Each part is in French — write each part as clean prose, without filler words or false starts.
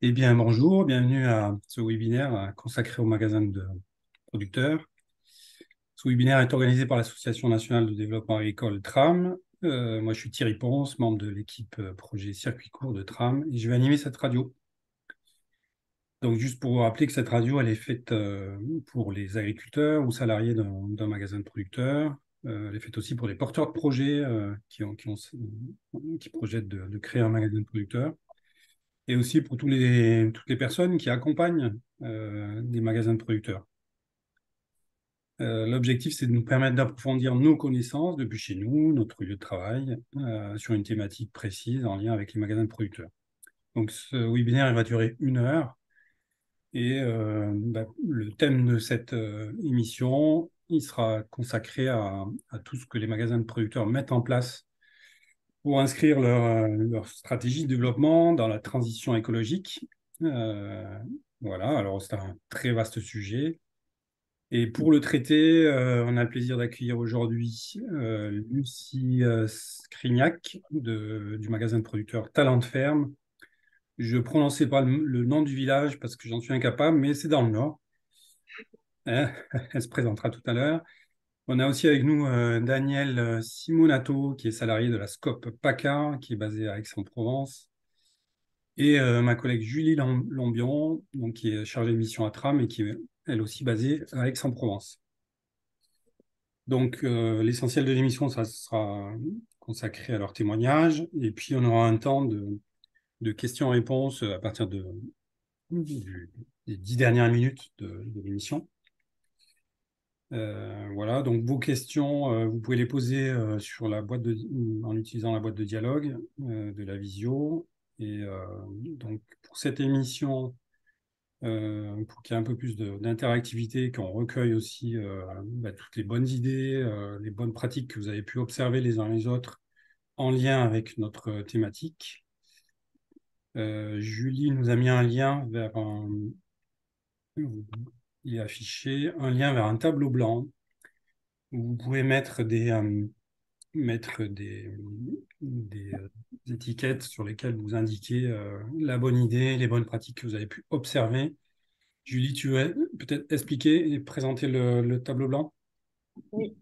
Eh bien, bonjour, bienvenue à ce webinaire consacré au magasin de producteurs. Ce webinaire est organisé par l'Association nationale de développement agricole TRAM. Moi, je suis Thierry Ponce, membre de l'équipe projet circuit court de TRAM, et je vais animer cette radio. Donc, juste pour vous rappeler que cette radio, elle est faite pour les agriculteurs ou salariés d'un magasin de producteurs. Elle est faite aussi pour les porteurs de projets qui projettent de créer un magasin de producteurs. Et aussi pour toutes les personnes qui accompagnent des magasins de producteurs. L'objectif, c'est de nous permettre d'approfondir nos connaissances depuis chez nous, notre lieu de travail, sur une thématique précise en lien avec les magasins de producteurs. Donc, ce webinaire, il va durer 1 heure. Et le thème de cette émission, il sera consacré à tout ce que les magasins de producteurs mettent en place pour inscrire leur stratégie de développement dans la transition écologique. Voilà, alors c'est un très vaste sujet. Et pour le traiter, on a le plaisir d'accueillir aujourd'hui Lucie Scrignac du magasin de producteurs Talent Ferme. Je ne prononçais pas le nom du village parce que j'en suis incapable, mais c'est dans le Nord. Hein. Elle se présentera tout à l'heure. On a aussi avec nous Daniel Simonato, qui est salarié de la SCOP PACA, qui est basée à Aix-en-Provence, et ma collègue Julie Lambion, donc, qui est chargée de mission à Tram et qui est elle aussi basée à Aix-en-Provence. Donc, l'essentiel de l'émission, ça sera consacré à leur témoignage, et puis on aura un temps de questions-réponses à partir des 10 dernières minutes de l'émission. Voilà, donc vos questions, vous pouvez les poser sur en utilisant la boîte de dialogue de la visio. Et donc pour cette émission, pour qu'il y ait un peu plus d'interactivité, qu'on recueille aussi toutes les bonnes idées, les bonnes pratiques que vous avez pu observer les uns les autres en lien avec notre thématique. Julie nous a mis un lien il est affiché, un lien vers un tableau blanc où vous pouvez mettre des étiquettes sur lesquelles vous indiquez la bonne idée, les bonnes pratiques que vous avez pu observer. Julie, tu veux peut-être expliquer et présenter le tableau blanc? Oui,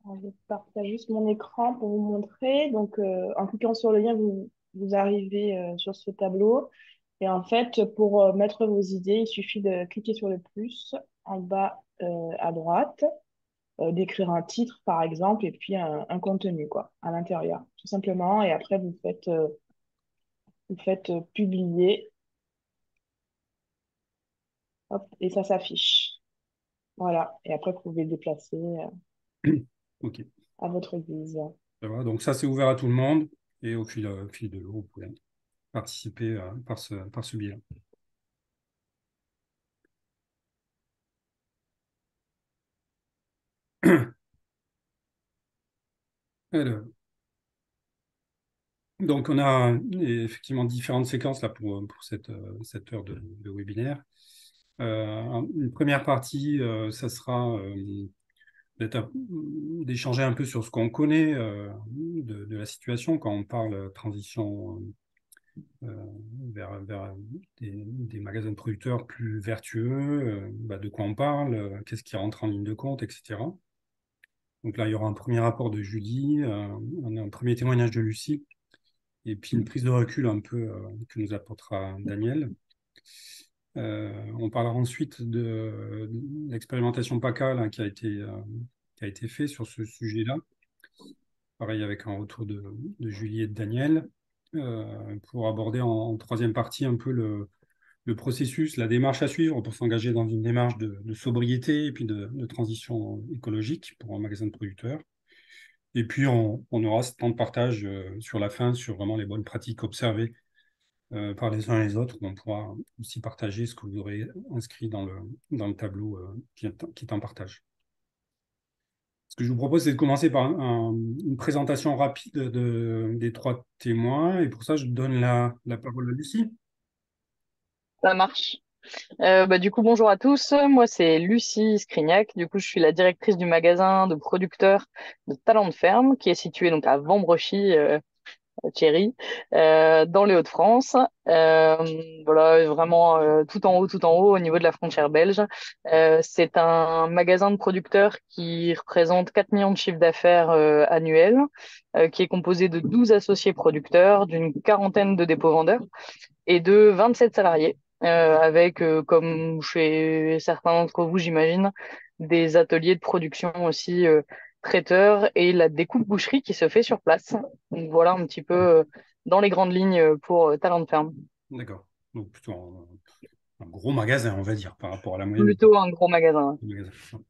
alors, je partage juste mon écran pour vous montrer. Donc, en cliquant sur le lien, vous arrivez sur ce tableau. Et en fait, pour mettre vos idées, il suffit de cliquer sur le plus en bas à droite, d'écrire un titre, par exemple, et puis un contenu, quoi, à l'intérieur, tout simplement. Et après, vous faites publier, hop, et ça s'affiche. Voilà. Et après, vous pouvez le déplacer Ok, à votre guise. ça va. Donc ça, c'est ouvert à tout le monde et au fil de l'eau, vous pouvez participer par ce biais. Alors, donc on a effectivement différentes séquences là pour cette heure de webinaire. Une première partie, ça sera d'échanger un peu sur ce qu'on connaît de la situation quand on parle transition euh, vers des magasins de producteurs plus vertueux, de quoi on parle, qu'est-ce qui rentre en ligne de compte, etc. Donc là, il y aura un premier rapport de Julie, un premier témoignage de Lucie, et puis une prise de recul un peu que nous apportera Daniel. On parlera ensuite de l'expérimentation PACA là, qui a été fait sur ce sujet-là. Pareil avec un retour de Julie et de Daniel, pour aborder en troisième partie un peu le processus, la démarche à suivre pour s'engager dans une démarche de sobriété et puis de transition écologique pour un magasin de producteurs. Et puis on aura ce temps de partage sur la fin sur vraiment les bonnes pratiques observées par les uns et les autres, où on pourra aussi partager ce que vous aurez inscrit dans le tableau qui est en partage. Ce que je vous propose, c'est de commencer par une présentation rapide des trois témoins. Et pour ça, je donne la parole à Lucie. Ça marche. Du coup, bonjour à tous. Moi, c'est Lucie Scrignac. Du coup, je suis la directrice du magasin de producteurs de Talent de Ferme, qui est situé donc à Vambrochy, Thierry, dans les Hauts-de-France. Euh, voilà, vraiment tout en haut, au niveau de la frontière belge. C'est un magasin de producteurs qui représente 4 millions de chiffres d'affaires annuels, qui est composé de 12 associés producteurs, d'une quarantaine de dépôts-vendeurs et de 27 salariés, avec, comme chez certains d'entre vous, j'imagine, des ateliers de production aussi traiteurs et la découpe boucherie qui se fait sur place. Donc voilà un petit peu dans les grandes lignes pour Talent Ferme. D'accord. Donc plutôt un gros magasin, on va dire, par rapport à la moyenne Plutôt un gros magasin. des magasins.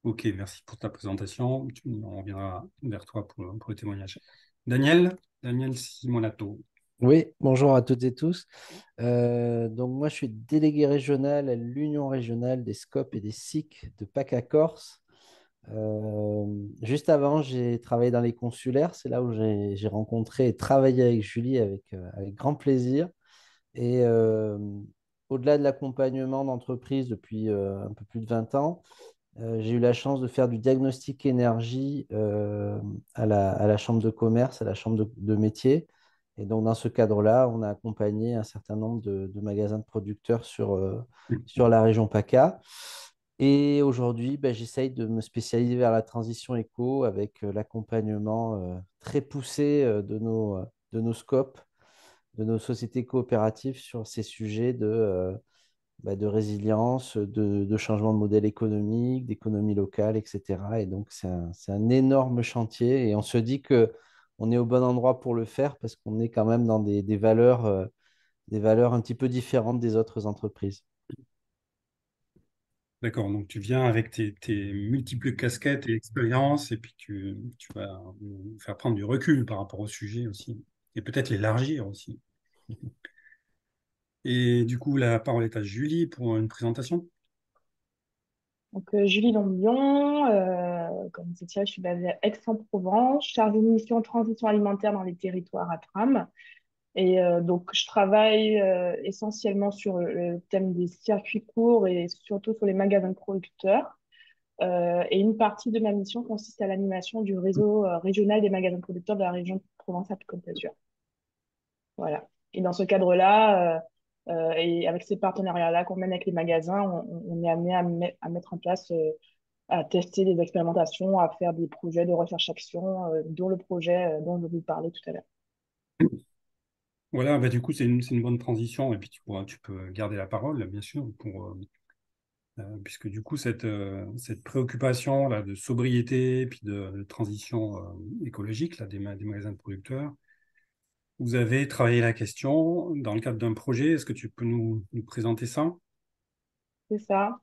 Ok, merci pour ta présentation. On reviendra vers toi pour le témoignage. Daniel Simonato. Oui, bonjour à toutes et tous. Donc moi, je suis délégué régional à l'Union régionale des SCOP et des SIC de PACA Corse. Juste avant, j'ai travaillé dans les consulaires. C'est là où j'ai rencontré et travaillé avec Julie avec grand plaisir. Et au-delà de l'accompagnement d'entreprise depuis un peu plus de 20 ans, j'ai eu la chance de faire du diagnostic énergie à la chambre de commerce, à la chambre de métier. Et donc, dans ce cadre-là, on a accompagné un certain nombre de magasins de producteurs sur la région PACA. Et aujourd'hui, ben, j'essaye de me spécialiser vers la transition éco avec l'accompagnement très poussé de nos scopes, de nos sociétés coopératives sur ces sujets de résilience, de changement de modèle économique, d'économie locale, etc. Et donc, c'est un énorme chantier et on se dit que on est au bon endroit pour le faire parce qu'on est quand même dans des valeurs un petit peu différentes des autres entreprises. D'accord, donc tu viens avec tes multiples casquettes et expériences, et puis tu vas nous faire prendre du recul par rapport au sujet aussi, et peut-être l'élargir aussi. Et du coup, la parole est à Julie pour une présentation. Donc, Julie Dombion, comme c'est ça, je suis basée à Aix-en-Provence, chargée de mission transition alimentaire dans les territoires à Tram. Et donc, je travaille essentiellement sur le thème des circuits courts et surtout sur les magasins de producteurs. Et une partie de ma mission consiste à l'animation du réseau régional des magasins de producteurs de la région Provence-Alpes-Côte d'Azur. Voilà. Et dans ce cadre-là, et avec ces partenariats-là qu'on mène avec les magasins, on est amené à mettre en place, à tester des expérimentations, à faire des projets de recherche-action, dont le projet dont je vous parlais tout à l'heure. Voilà, bah, du coup, c'est une bonne transition, et puis tu peux garder la parole, bien sûr, puisque du coup, cette préoccupation là, de sobriété, puis de transition écologique là, des magasins de producteurs, vous avez travaillé la question dans le cadre d'un projet. Est-ce que tu peux nous présenter ça? C'est ça.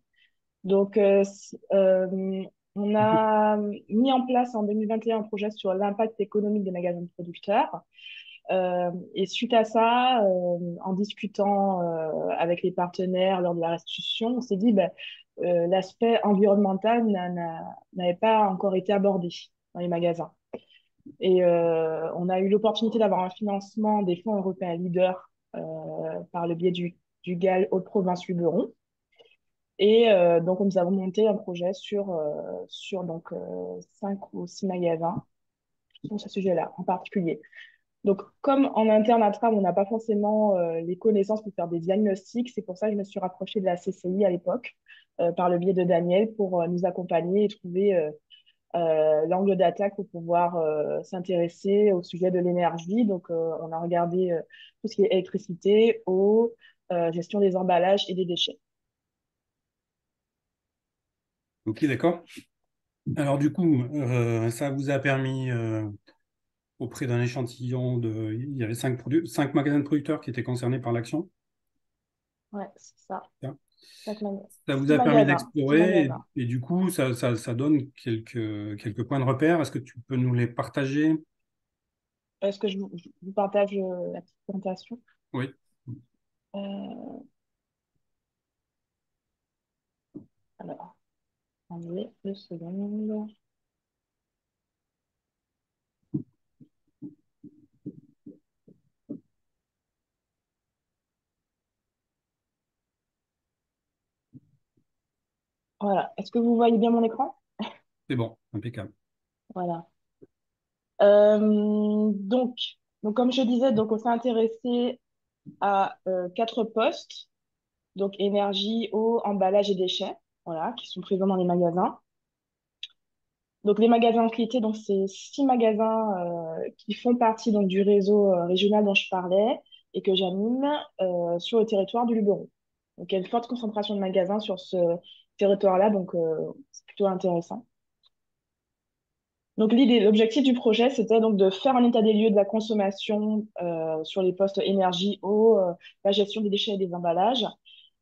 Donc, on a mis en place en 2021 un projet sur l'impact économique des magasins de producteurs. Et suite à ça, en discutant avec les partenaires lors de la restitution, on s'est dit ben, l'aspect environnemental n'avait pas encore été abordé dans les magasins. Et on a eu l'opportunité d'avoir un financement des fonds européens leaders par le biais du GAL Hauts-de-Provence-Luberon. Et donc, nous avons monté un projet sur donc, 5 ou 6 magasins sur ce sujet-là en particulier. Donc, comme en interne à Tram, on n'a pas forcément les connaissances pour faire des diagnostics, c'est pour ça que je me suis rapprochée de la CCI à l'époque, par le biais de Daniel, pour nous accompagner et trouver l'angle d'attaque pour pouvoir s'intéresser au sujet de l'énergie. Donc, on a regardé tout ce qui est électricité, eau, gestion des emballages et des déchets. Ok, d'accord. Alors du coup, ça vous a permis, auprès d'un échantillon il y avait 5 magasins de producteurs qui étaient concernés par l'action. Ouais, c'est ça. Hein. 5 magasins. Ça vous Six a permis magasins. Six d'explorer, magasins. et du coup, ça donne quelques points de repère. Est-ce que tu peux nous les partager? Est-ce que je vous partage la petite présentation? Oui. Euh, alors, attendez 2 secondes. Voilà. Est-ce que vous voyez bien mon écran? C'est bon, impeccable. Voilà. Donc, Donc, comme je disais, donc, on s'est intéressé à 4 postes, donc énergie, eau, emballage et déchets, voilà, qui sont présents dans les magasins. Donc, les magasins enquêtés, donc c'est 6 magasins qui font partie donc, du réseau régional dont je parlais et que j'anime sur le territoire du Luberon. Donc, il y a une forte concentration de magasins sur ce territoire-là, donc c'est plutôt intéressant. Donc, l'objectif du projet, c'était donc de faire un état des lieux de la consommation sur les postes énergie, eau, la gestion des déchets et des emballages,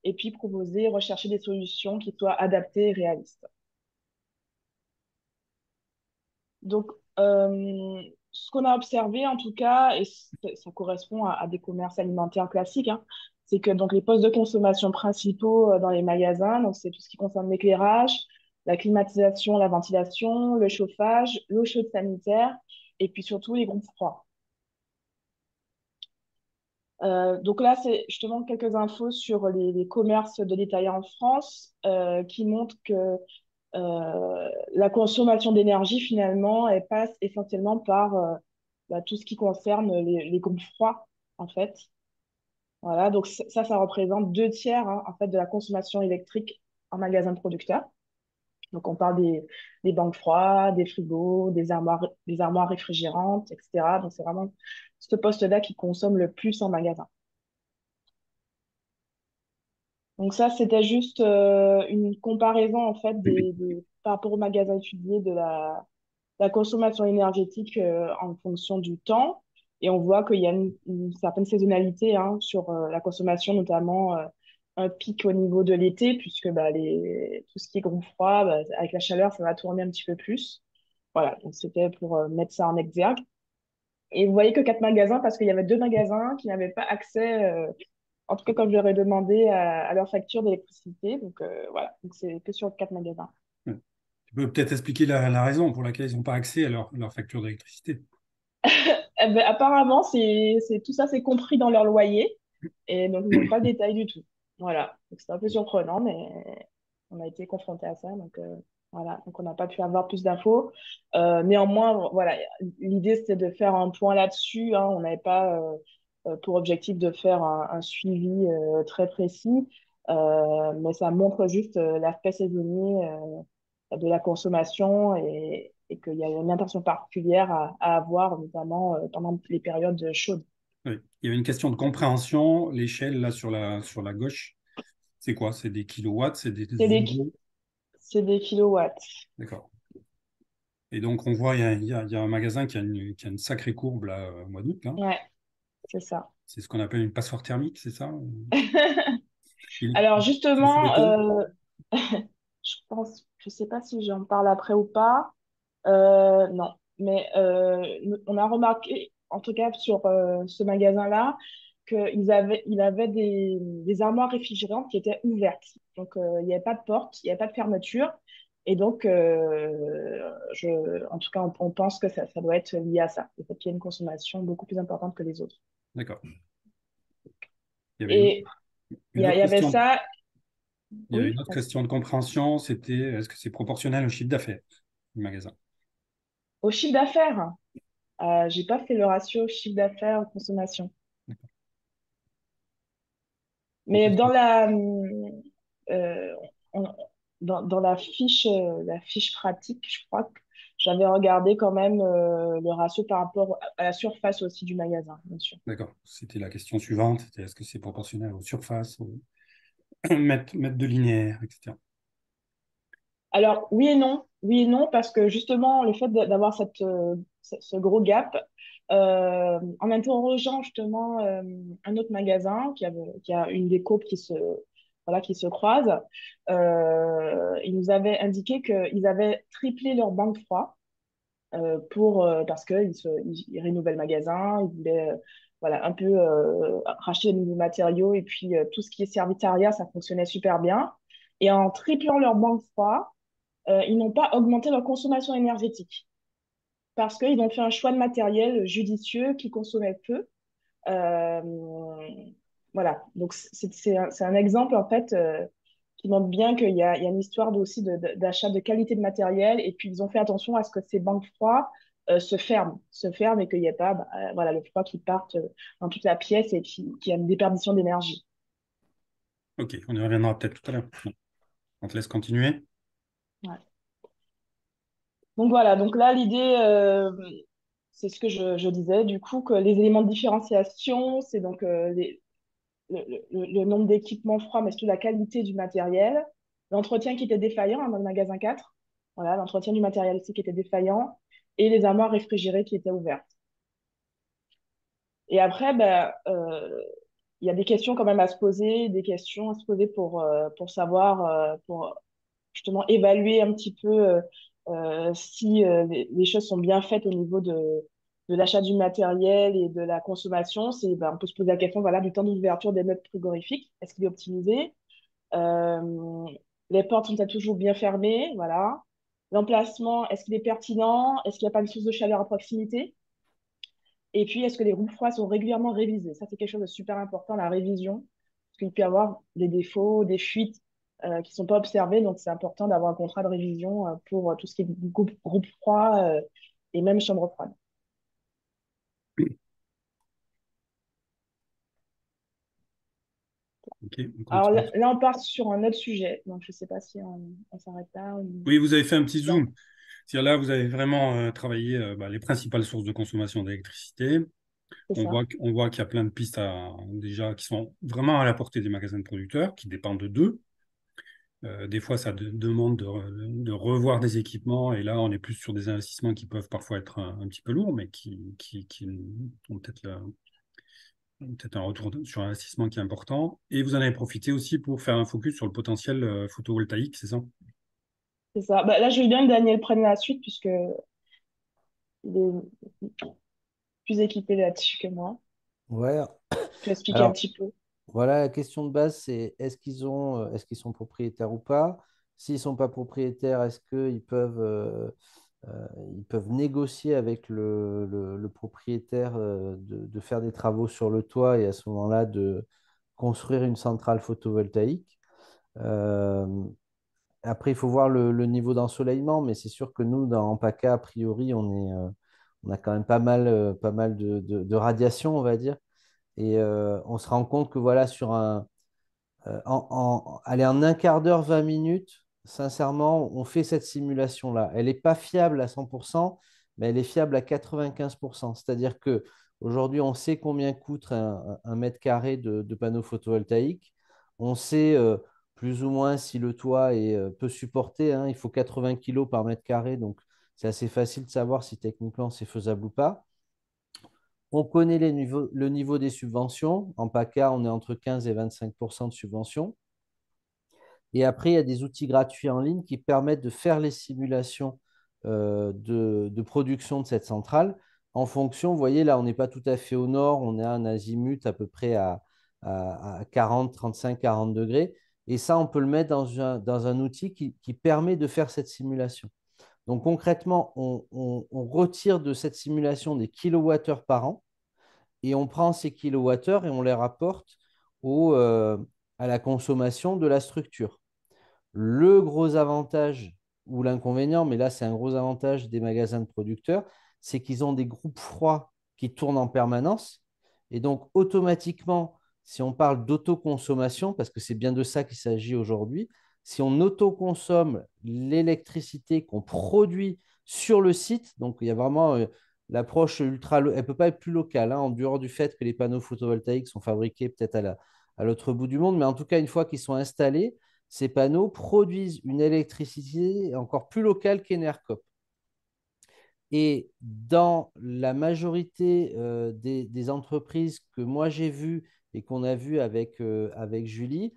et puis proposer, rechercher des solutions qui soient adaptées et réalistes. Donc, ce qu'on a observé, en tout cas, et ça correspond à des commerces alimentaires classiques, hein, c'est que donc, les postes de consommation principaux dans les magasins, donc c'est tout ce qui concerne l'éclairage, la climatisation, la ventilation, le chauffage, l'eau chaude sanitaire, et puis surtout les groupes froids. Donc là, c'est justement quelques infos sur les commerces de détail en France qui montrent que la consommation d'énergie, finalement, elle passe essentiellement par tout ce qui concerne les groupes froids, en fait. Voilà, donc ça représente 2 tiers, hein, en fait, de la consommation électrique en magasin de producteurs. Donc, on parle des bancs froids, des frigos, des armoires réfrigérantes, etc. Donc, c'est vraiment ce poste-là qui consomme le plus en magasin. Donc ça, c'était juste une comparaison, en fait, par rapport aux magasins étudiés de la consommation énergétique en fonction du temps. Et on voit qu'il y a une certaine saisonnalité hein, sur la consommation, notamment un pic au niveau de l'été, puisque bah, tout ce qui est groupe froid, bah, avec la chaleur, ça va tourner un petit peu plus. Voilà, donc c'était pour mettre ça en exergue. Et vous voyez que 4 magasins, parce qu'il y avait 2 magasins qui n'avaient pas accès, en tout cas quand je leur ai demandé, à leur facture d'électricité. Donc voilà, donc c'est que sur 4 magasins. Ouais. Tu peux peut-être expliquer la raison pour laquelle ils n'ont pas accès à leur facture d'électricité. Eh ben, apparemment, tout ça, c'est compris dans leur loyer. Et donc, ils n'ont pas le détail du tout. Voilà. Donc, c'est un peu surprenant, mais on a été confronté à ça. Donc, voilà. Donc, on n'a pas pu avoir plus d'infos. Néanmoins, voilà. L'idée, c'était de faire un point là-dessus, hein. On n'avait pas pour objectif de faire un suivi très précis. Mais ça montre juste l'aspect saisonnier de la consommation et qu'il y a une attention particulière à avoir, notamment pendant les périodes chaudes. Oui. Il y avait une question de compréhension. L'échelle, là, sur la gauche, c'est quoi? C'est des kilowatts, c'est des C'est des, euros? c'est des kilowatts. D'accord. Et donc, on voit, il y a un magasin qui a une sacrée courbe, là, au mois d'août, là. Ouais, c'est ça. C'est ce qu'on appelle une passoire thermique, c'est ça? Il- Alors c'est justement, béton. je sais pas si j'en parle après ou pas. Non, mais on a remarqué, en tout cas sur ce magasin-là, il avait des armoires réfrigérantes qui étaient ouvertes. Donc, il n'y avait pas de porte, il n'y avait pas de fermeture. Et donc, en tout cas, on pense que ça doit être lié à ça, le fait qu'il y ait une consommation beaucoup plus importante que les autres. D'accord. Il y avait Et une il autre y avait question. ça, Il y avait une oui, autre question de compréhension, c'était est-ce que c'est proportionnel au chiffre d'affaires du magasin? au chiffre d'affaires. J'ai pas fait le ratio chiffre d'affaires-consommation. Donc, Mais euh, on- dans la fiche pratique, je crois que j'avais regardé quand même le ratio par rapport à la surface aussi du magasin, bien sûr. d'accord. C'était la question suivante, c'était est-ce que c'est proportionnel aux surfaces, aux mètres de linéaire, etc. Alors, oui et non, parce que justement, le fait d'avoir ce gros gap, en interrogeant justement un autre magasin qui a une des courbes voilà, qui se croisent, ils nous avaient indiqué qu'ils avaient triplé leur banque froid parce qu'ils rénovaient le magasin, ils voulaient voilà, un peu racheter de nouveaux matériaux et puis tout ce qui est servitariat, ça fonctionnait super bien. Et en triplant leur banque froid, ils n'ont pas augmenté leur consommation énergétique parce qu'ils ont fait un choix de matériel judicieux qui consommait peu. Euh, voilà, donc c'est un exemple en fait qui montre bien qu'il y a une histoire aussi d'achat de qualité de matériel et puis ils ont fait attention à ce que ces banques froids se ferme et qu'il n'y ait pas voilà, le froid qui parte dans toute la pièce et qu'il y a une déperdition d'énergie. Ok, on y reviendra peut-être tout à l'heure. On te laisse continuer. Ouais. Donc voilà, donc là, l'idée, c'est ce que je disais, du coup, que les éléments de différenciation, c'est donc le nombre d'équipements froids, mais surtout la qualité du matériel, l'entretien qui était défaillant dans le magasin 4, voilà, l'entretien du matériel aussi qui était défaillant, et les armoires réfrigérées qui étaient ouvertes. Et après, ben, il y a des questions quand même à se poser, des questions à se poser pour savoir, pour justement évaluer un petit peu si les choses sont bien faites au niveau de l'achat du matériel et de la consommation. Ben, on peut se poser la question voilà, du temps d'ouverture des meubles frigorifiques. Est-ce qu'il est optimisé? Euh, les portes sont-elles toujours bien fermées? Voilà. L'emplacement, est-ce qu'il est pertinent? Est-ce qu'il n'y a pas une source de chaleur à proximité? Et puis, est-ce que les groupes froids sont régulièrement révisés? Ça, c'est quelque chose de super important, la révision, parce qu'il peut y avoir des défauts, des fuites qui ne sont pas observées. Donc, c'est important d'avoir un contrat de révision pour tout ce qui est groupe froid et même chambre froide. Ok, on Alors continue. là, on part sur un autre sujet. Donc, je ne sais pas si on s'arrête là. Oui, vous avez fait un petit Non, zoom. C'est-à-dire là, vous avez vraiment travaillé les principales sources de consommation d'électricité. c'est ça. On voit qu'il y a plein de pistes déjà qui sont vraiment à la portée des magasins de producteurs, qui dépendent d'eux. Des fois, ça demande de revoir des équipements, et là, on est plus sur des investissements qui peuvent parfois être un petit peu lourds, mais qui ont peut-être un retour sur investissement qui est important. Et vous en avez profité aussi pour faire un focus sur le potentiel photovoltaïque, c'est ça? C'est ça. Bah, là, je veux bien que Daniel prenne la suite, puisque il est plus équipé là-dessus que moi. Ouais. Tu peux expliquer un Alors, petit peu. voilà, la question de base, c'est est-ce qu'ils sont propriétaires ou pas? S'ils ne sont pas propriétaires, est-ce ils peuvent négocier avec le propriétaire de faire des travaux sur le toit et à ce moment-là de construire une centrale photovoltaïque? Euh, Après, il faut voir le niveau d'ensoleillement, mais c'est sûr que nous, en PACA, a priori, on a quand même pas mal de radiation, on va dire. Et on se rend compte que voilà, allez, en un quart d'heure, 20 minutes, sincèrement, on fait cette simulation-là. Elle n'est pas fiable à 100%, mais elle est fiable à 95%. C'est-à-dire que aujourd'hui, on sait combien coûte un mètre carré de panneaux photovoltaïques. On sait plus ou moins si le toit peut supporter, hein. Il faut 80 kilos par mètre carré, donc c'est assez facile de savoir si techniquement c'est faisable ou pas. On connaît le niveau des subventions. En PACA, on est entre 15 et 25% de subventions. Et après, il y a des outils gratuits en ligne qui permettent de faire les simulations de production de cette centrale en fonction, vous voyez, là, on n'est pas tout à fait au nord, on est à un azimut à peu près à 40, 35, 40 degrés. Et ça, on peut le mettre dans un outil qui permet de faire cette simulation. Donc concrètement, on retire de cette simulation des kilowattheures par an et on prend ces kilowattheures et on les rapporte à la consommation de la structure. Le gros avantage ou l'inconvénient, mais là c'est un gros avantage des magasins de producteurs, c'est qu'ils ont des groupes froids qui tournent en permanence. Et donc automatiquement, si on parle d'autoconsommation, parce que c'est bien de ça qu'il s'agit aujourd'hui, si on autoconsomme l'électricité qu'on produit sur le site, donc il y a vraiment l'approche ultra, elle ne peut pas être plus locale, hein, en dehors du fait que les panneaux photovoltaïques sont fabriqués peut-être à l'autre bout du monde, mais en tout cas, une fois qu'ils sont installés, ces panneaux produisent une électricité encore plus locale qu'Enercop. Et dans la majorité des entreprises que moi j'ai vues et qu'on a vues avec Julie,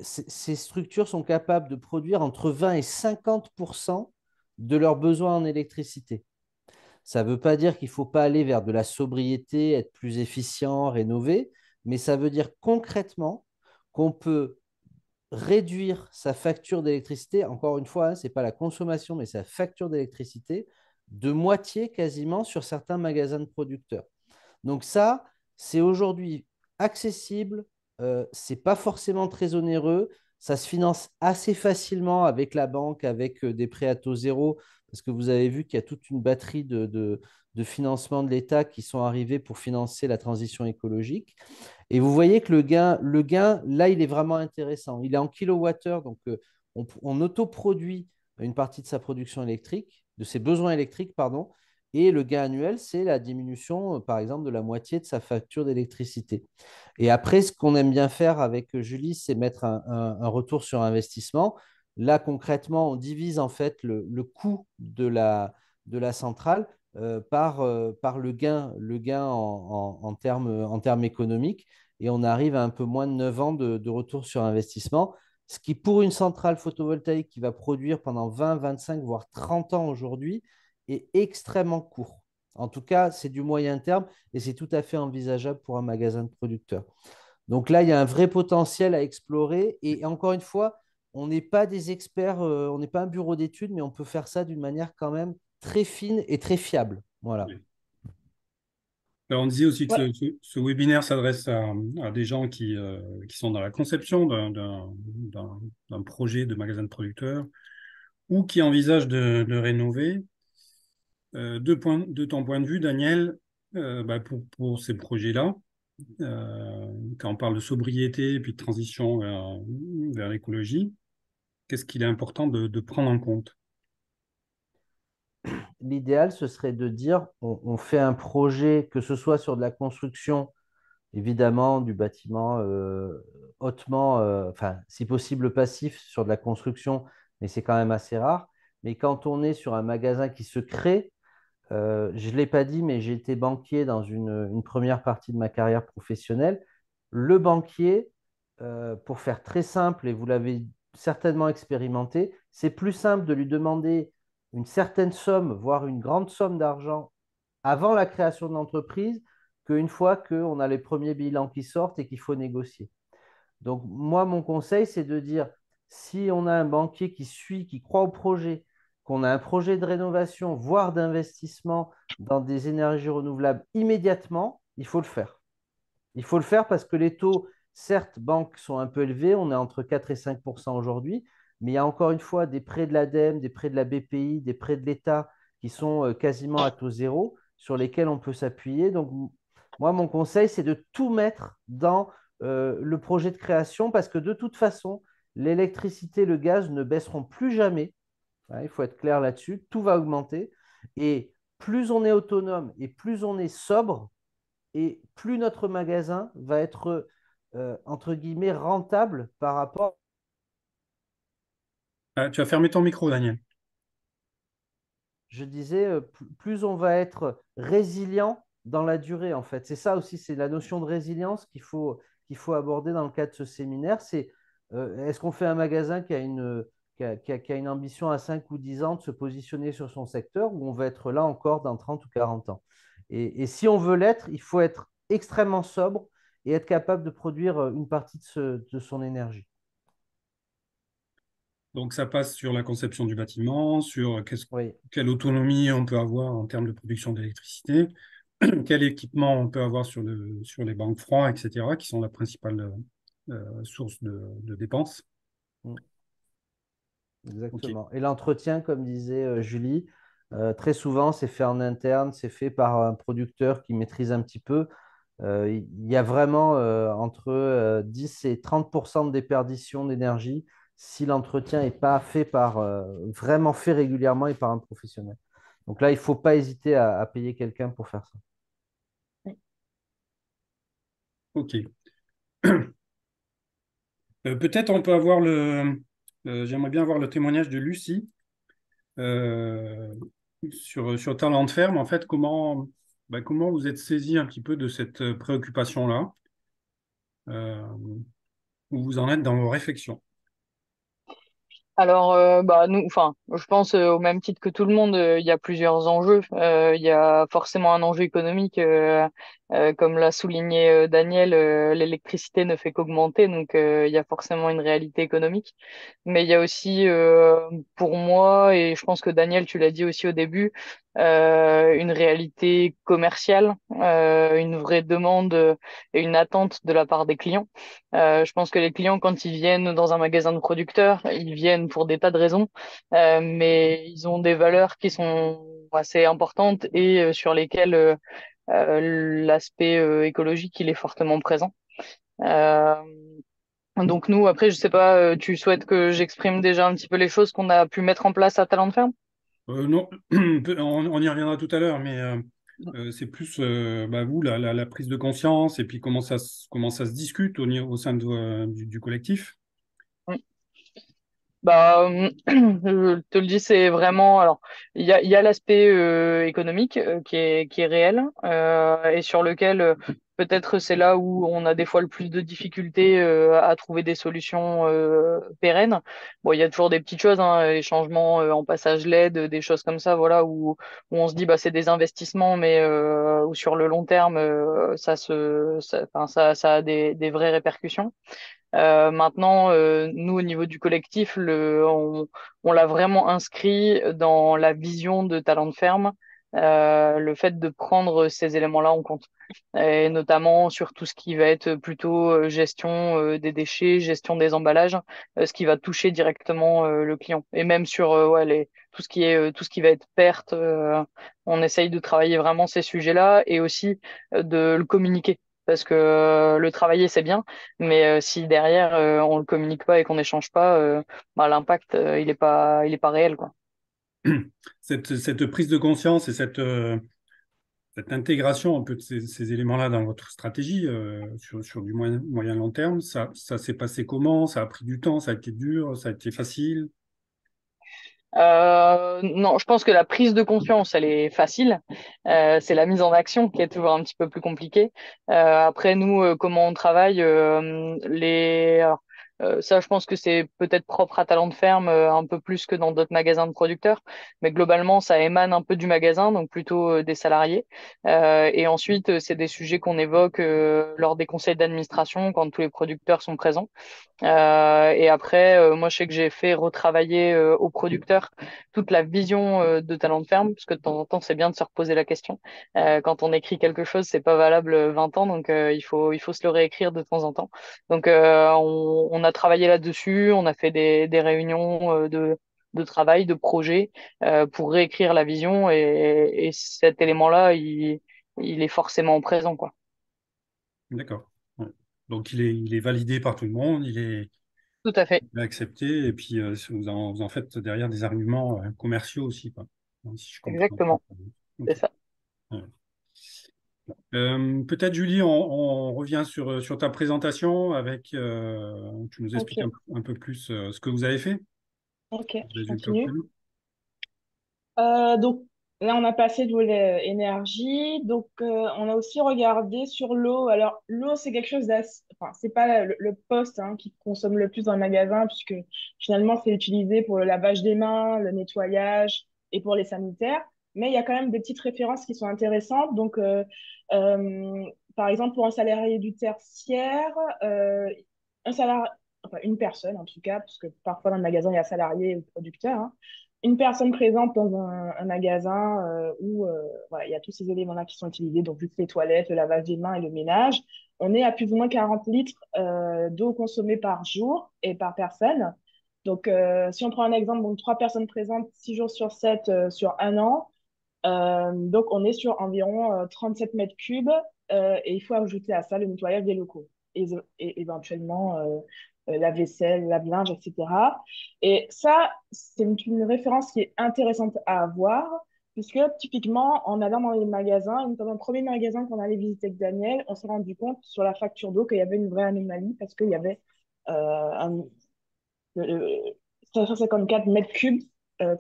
ces structures sont capables de produire entre 20 et 50% de leurs besoins en électricité. Ça ne veut pas dire qu'il ne faut pas aller vers de la sobriété, être plus efficient, rénover, mais ça veut dire concrètement qu'on peut réduire sa facture d'électricité, encore une fois, hein, ce n'est pas la consommation, mais sa facture d'électricité, de moitié quasiment sur certains magasins de producteurs. Donc ça, c'est aujourd'hui accessible, ce n'est pas forcément très onéreux, ça se finance assez facilement avec la banque, avec des prêts à taux zéro, parce que vous avez vu qu'il y a toute une batterie de financement de l'État qui sont arrivés pour financer la transition écologique. Et vous voyez que le gain, là, il est vraiment intéressant. Il est en kilowattheure, donc on autoproduit une partie de sa production électrique, de ses besoins électriques, pardon, et le gain annuel, c'est la diminution, par exemple, de la moitié de sa facture d'électricité. Et après, ce qu'on aime bien faire avec Julie, c'est mettre un retour sur investissement. Là, concrètement, on divise en fait le coût de la centrale par le gain en termes économiques. Et on arrive à un peu moins de 9 ans de retour sur investissement, ce qui, pour une centrale photovoltaïque qui va produire pendant 20, 25, voire 30 ans aujourd'hui, est extrêmement court. En tout cas, c'est du moyen terme et c'est tout à fait envisageable pour un magasin de producteurs. Donc là, il y a un vrai potentiel à explorer. Et encore une fois, on n'est pas des experts, on n'est pas un bureau d'études, mais on peut faire ça d'une manière quand même très fine et très fiable. Voilà. Oui. Alors, on disait aussi que Ouais. ce webinaire s'adresse à des gens qui sont dans la conception d'un projet de magasin de producteurs ou qui envisagent de rénover. De ton point de vue, Daniel, pour ces projets-là, quand on parle de sobriété et puis de transition vers l'écologie, qu'est-ce qu'il est important de prendre en compte? L'idéal, ce serait de dire, on fait un projet, que ce soit sur de la construction, évidemment, du bâtiment hautement, enfin, si possible passif sur de la construction, mais c'est quand même assez rare. Mais quand on est sur un magasin qui se crée, je ne l'ai pas dit, mais j'ai été banquier dans une première partie de ma carrière professionnelle. Le banquier, pour faire très simple, et vous l'avez certainement expérimenté, c'est plus simple de lui demander une certaine somme, voire une grande somme d'argent avant la création de l'entreprise qu'une fois qu'on a les premiers bilans qui sortent et qu'il faut négocier. Donc, moi, mon conseil, c'est de dire, si on a un banquier qui suit, qui croit au projet, qu'on a un projet de rénovation, voire d'investissement dans des énergies renouvelables immédiatement, il faut le faire. Il faut le faire parce que les taux, certes, banques sont un peu élevés, on est entre 4 et 5 aujourd'hui, mais il y a encore une fois des prêts de l'ADEME, des prêts de la BPI, des prêts de l'État qui sont quasiment à taux zéro, sur lesquels on peut s'appuyer. Donc, moi, mon conseil, c'est de tout mettre dans le projet de création parce que de toute façon, l'électricité, le gaz ne baisseront plus jamais. Hein, il faut être clair là-dessus. Tout va augmenter. Et plus on est autonome et plus on est sobre, et plus notre magasin va être, entre guillemets, rentable par rapport. Tu as fermé ton micro, Daniel. Je disais, plus on va être résilient dans la durée, en fait. C'est ça aussi, c'est la notion de résilience qu'il faut aborder dans le cadre de ce séminaire. C'est est-ce qu'on fait un magasin qui a une ambition à 5 ou 10 ans de se positionner sur son secteur ou on va être là encore dans 30 ou 40 ans? Et si on veut l'être, il faut être extrêmement sobre et être capable de produire une partie de son énergie. Donc, ça passe sur la conception du bâtiment, sur Oui. quelle autonomie on peut avoir en termes de production d'électricité, quel équipement on peut avoir sur les bancs froids, etc., qui sont la principale source de dépenses. Mm. OK. Exactement. Et l'entretien, comme disait Julie, très souvent, c'est fait en interne, c'est fait par un producteur qui maîtrise un petit peu. Il y a vraiment entre 10 et 30% de déperdition d'énergie si l'entretien n'est pas fait vraiment fait régulièrement et par un professionnel. Donc là, il ne faut pas hésiter à payer quelqu'un pour faire ça. OK. Peut-être on peut j'aimerais bien avoir le témoignage de Lucie euh, sur Talent de Ferme. En fait, comment vous êtes saisi un petit peu de cette préoccupation-là, où vous en êtes dans vos réflexions? Alors, nous, enfin, je pense au même titre que tout le monde, il y a plusieurs enjeux. Il y a forcément un enjeu économique Comme l'a souligné Daniel, l'électricité ne fait qu'augmenter, donc il y a forcément une réalité économique. Mais il y a aussi, pour moi, et je pense que Daniel, tu l'as dit aussi au début, une réalité commerciale, une vraie demande et une attente de la part des clients. Je pense que les clients, quand ils viennent dans un magasin de producteurs, ils viennent pour des tas de raisons, mais ils ont des valeurs qui sont assez importantes et sur lesquelles l'aspect écologique, il est fortement présent. Euh, donc nous, après, je sais pas, tu souhaites que j'exprime déjà un petit peu les choses qu'on a pu mettre en place à Talent Ferme? Non, on y reviendra tout à l'heure, mais c'est plus bah, vous, la prise de conscience et puis comment ça se discute au sein du collectif. Bah, je te le dis, c'est vraiment. Alors, il y a l'aspect économique qui est réel et sur lequel peut-être c'est là où on a des fois le plus de difficultés à trouver des solutions pérennes. Bon, il y a toujours des petites choses, hein, les changements en passage LED, des choses comme ça, voilà, où on se dit bah c'est des investissements, mais où sur le long terme, enfin, ça a des vraies répercussions. Maintenant, nous, au niveau du collectif, on l'a vraiment inscrit dans la vision de Talent Ferme, le fait de prendre ces éléments-là en compte. Et notamment sur tout ce qui va être plutôt gestion des déchets, gestion des emballages, ce qui va toucher directement le client. Et même sur ouais, tout ce qui va être perte, on essaye de travailler vraiment ces sujets-là et aussi de le communiquer. Parce que le travailler, c'est bien, mais si derrière on le communique pas et qu'on n'échange pas, bah, l'impact il est pas réel, quoi. Cette prise de conscience et cette intégration un peu de ces éléments-là dans votre stratégie sur du moyen long terme, ça s'est passé comment? Ça a pris du temps, ça a été dur, ça a été facile? Non, je pense que la prise de conscience, elle est facile. C'est la mise en action qui est toujours un petit peu plus compliquée. Après, nous, comment on travaille, ça, je pense que c'est peut-être propre à Talent de Ferme, un peu plus que dans d'autres magasins de producteurs. Mais globalement, ça émane un peu du magasin, donc plutôt des salariés. Et ensuite, c'est des sujets qu'on évoque lors des conseils d'administration quand tous les producteurs sont présents. Et après, moi, je sais que j'ai fait retravailler aux producteurs toute la vision de Talent de Ferme, parce que de temps en temps, c'est bien de se reposer la question. Quand on écrit quelque chose, c'est pas valable 20 ans, donc il faut se le réécrire de temps en temps. Donc, on a travaillé là-dessus, on a fait des réunions de travail, de projet, pour réécrire la vision, et cet élément-là, il est forcément présent, quoi. D'accord. Ouais. Donc il est validé par tout le monde, Tout à fait, il est accepté, et puis vous en faites derrière des arguments commerciaux aussi, quoi. Si je comprends. exactement, c'est Ok. ça. Ouais. Peut-être Julie, on revient sur ta présentation avec, tu nous expliques Ok, un peu plus ce que vous avez fait, ok, les je résultats continue. obtenus. Donc là, on a passé de volet énergie. Donc, on a aussi regardé sur l'eau. Alors, l'eau, c'est quelque chose d'assez... Enfin, c'est pas le poste hein, qui consomme le plus dans le magasin, puisque finalement, c'est utilisé pour le lavage des mains, le nettoyage et pour les sanitaires. Mais il y a quand même des petites références qui sont intéressantes. Donc, par exemple, pour un salarié du tertiaire, un salarié, enfin, une personne en tout cas, parce que parfois dans le magasin, il y a salarié ou producteur, hein, une personne présente dans un magasin où voilà, il y a tous ces éléments-là qui sont utilisés, donc juste les toilettes, le lavage des mains et le ménage, on est à plus ou moins 40 litres d'eau consommée par jour et par personne. Donc, si on prend un exemple, donc 3 personnes présentes 6 jours sur 7 sur un an, donc on est sur environ 37 mètres cubes et il faut ajouter à ça le nettoyage des locaux et éventuellement la vaisselle, la linge, etc. Et ça, c'est une référence qui est intéressante à avoir, puisque typiquement, en allant dans les magasins, dans le premier magasin qu'on allait visiter avec Daniel, on s'est rendu compte sur la facture d'eau qu'il y avait une vraie anomalie parce qu'il y avait euh, 554 mètres cubes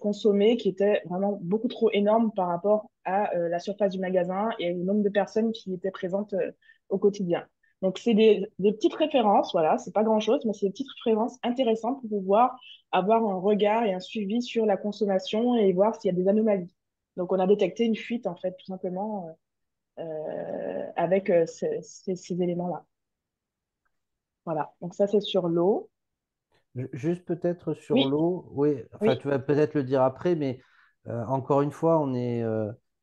consommés qui était vraiment beaucoup trop énorme par rapport à la surface du magasin et au nombre de personnes qui étaient présentes au quotidien. Donc, c'est des petites références, voilà, c'est pas grand-chose, mais c'est des petites références intéressantes pour pouvoir avoir un regard et un suivi sur la consommation et voir s'il y a des anomalies. Donc, on a détecté une fuite, en fait, tout simplement, avec ces éléments-là. Voilà, donc ça c'est sur l'eau. Juste peut-être sur Oui, l'eau, oui, enfin oui, tu vas peut-être le dire après, mais encore une fois,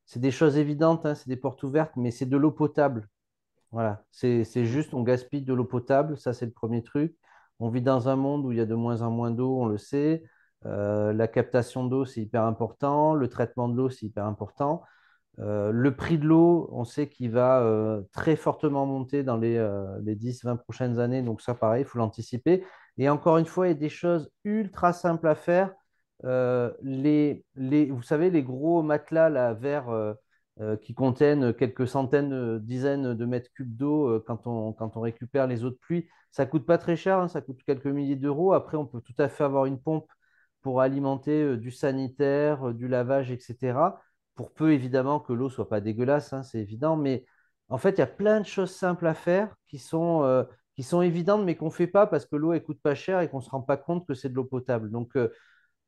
c'est des choses évidentes, hein, c'est des portes ouvertes, mais c'est de l'eau potable. Voilà, c'est juste, on gaspille de l'eau potable, ça c'est le premier truc. On vit dans un monde où il y a de moins en moins d'eau, on le sait. La captation d'eau, c'est hyper important. Le traitement de l'eau, c'est hyper important. Le prix de l'eau, on sait qu'il va très fortement monter dans les 10-20 prochaines années. Donc ça, pareil, il faut l'anticiper. Et encore une fois, il y a des choses ultra simples à faire. Vous savez, les gros matelas là, verts qui contiennent quelques centaines, dizaines de mètres cubes d'eau quand on récupère les eaux de pluie, ça coûte pas très cher, hein, ça coûte quelques milliers d'euros. Après, on peut tout à fait avoir une pompe pour alimenter du sanitaire, du lavage, etc. Pour peu évidemment que l'eau soit pas dégueulasse, hein, c'est évident, mais en fait, il y a plein de choses simples à faire qui sont évidentes, mais qu'on ne fait pas parce que l'eau, elle coûte pas cher et qu'on ne se rend pas compte que c'est de l'eau potable. Donc,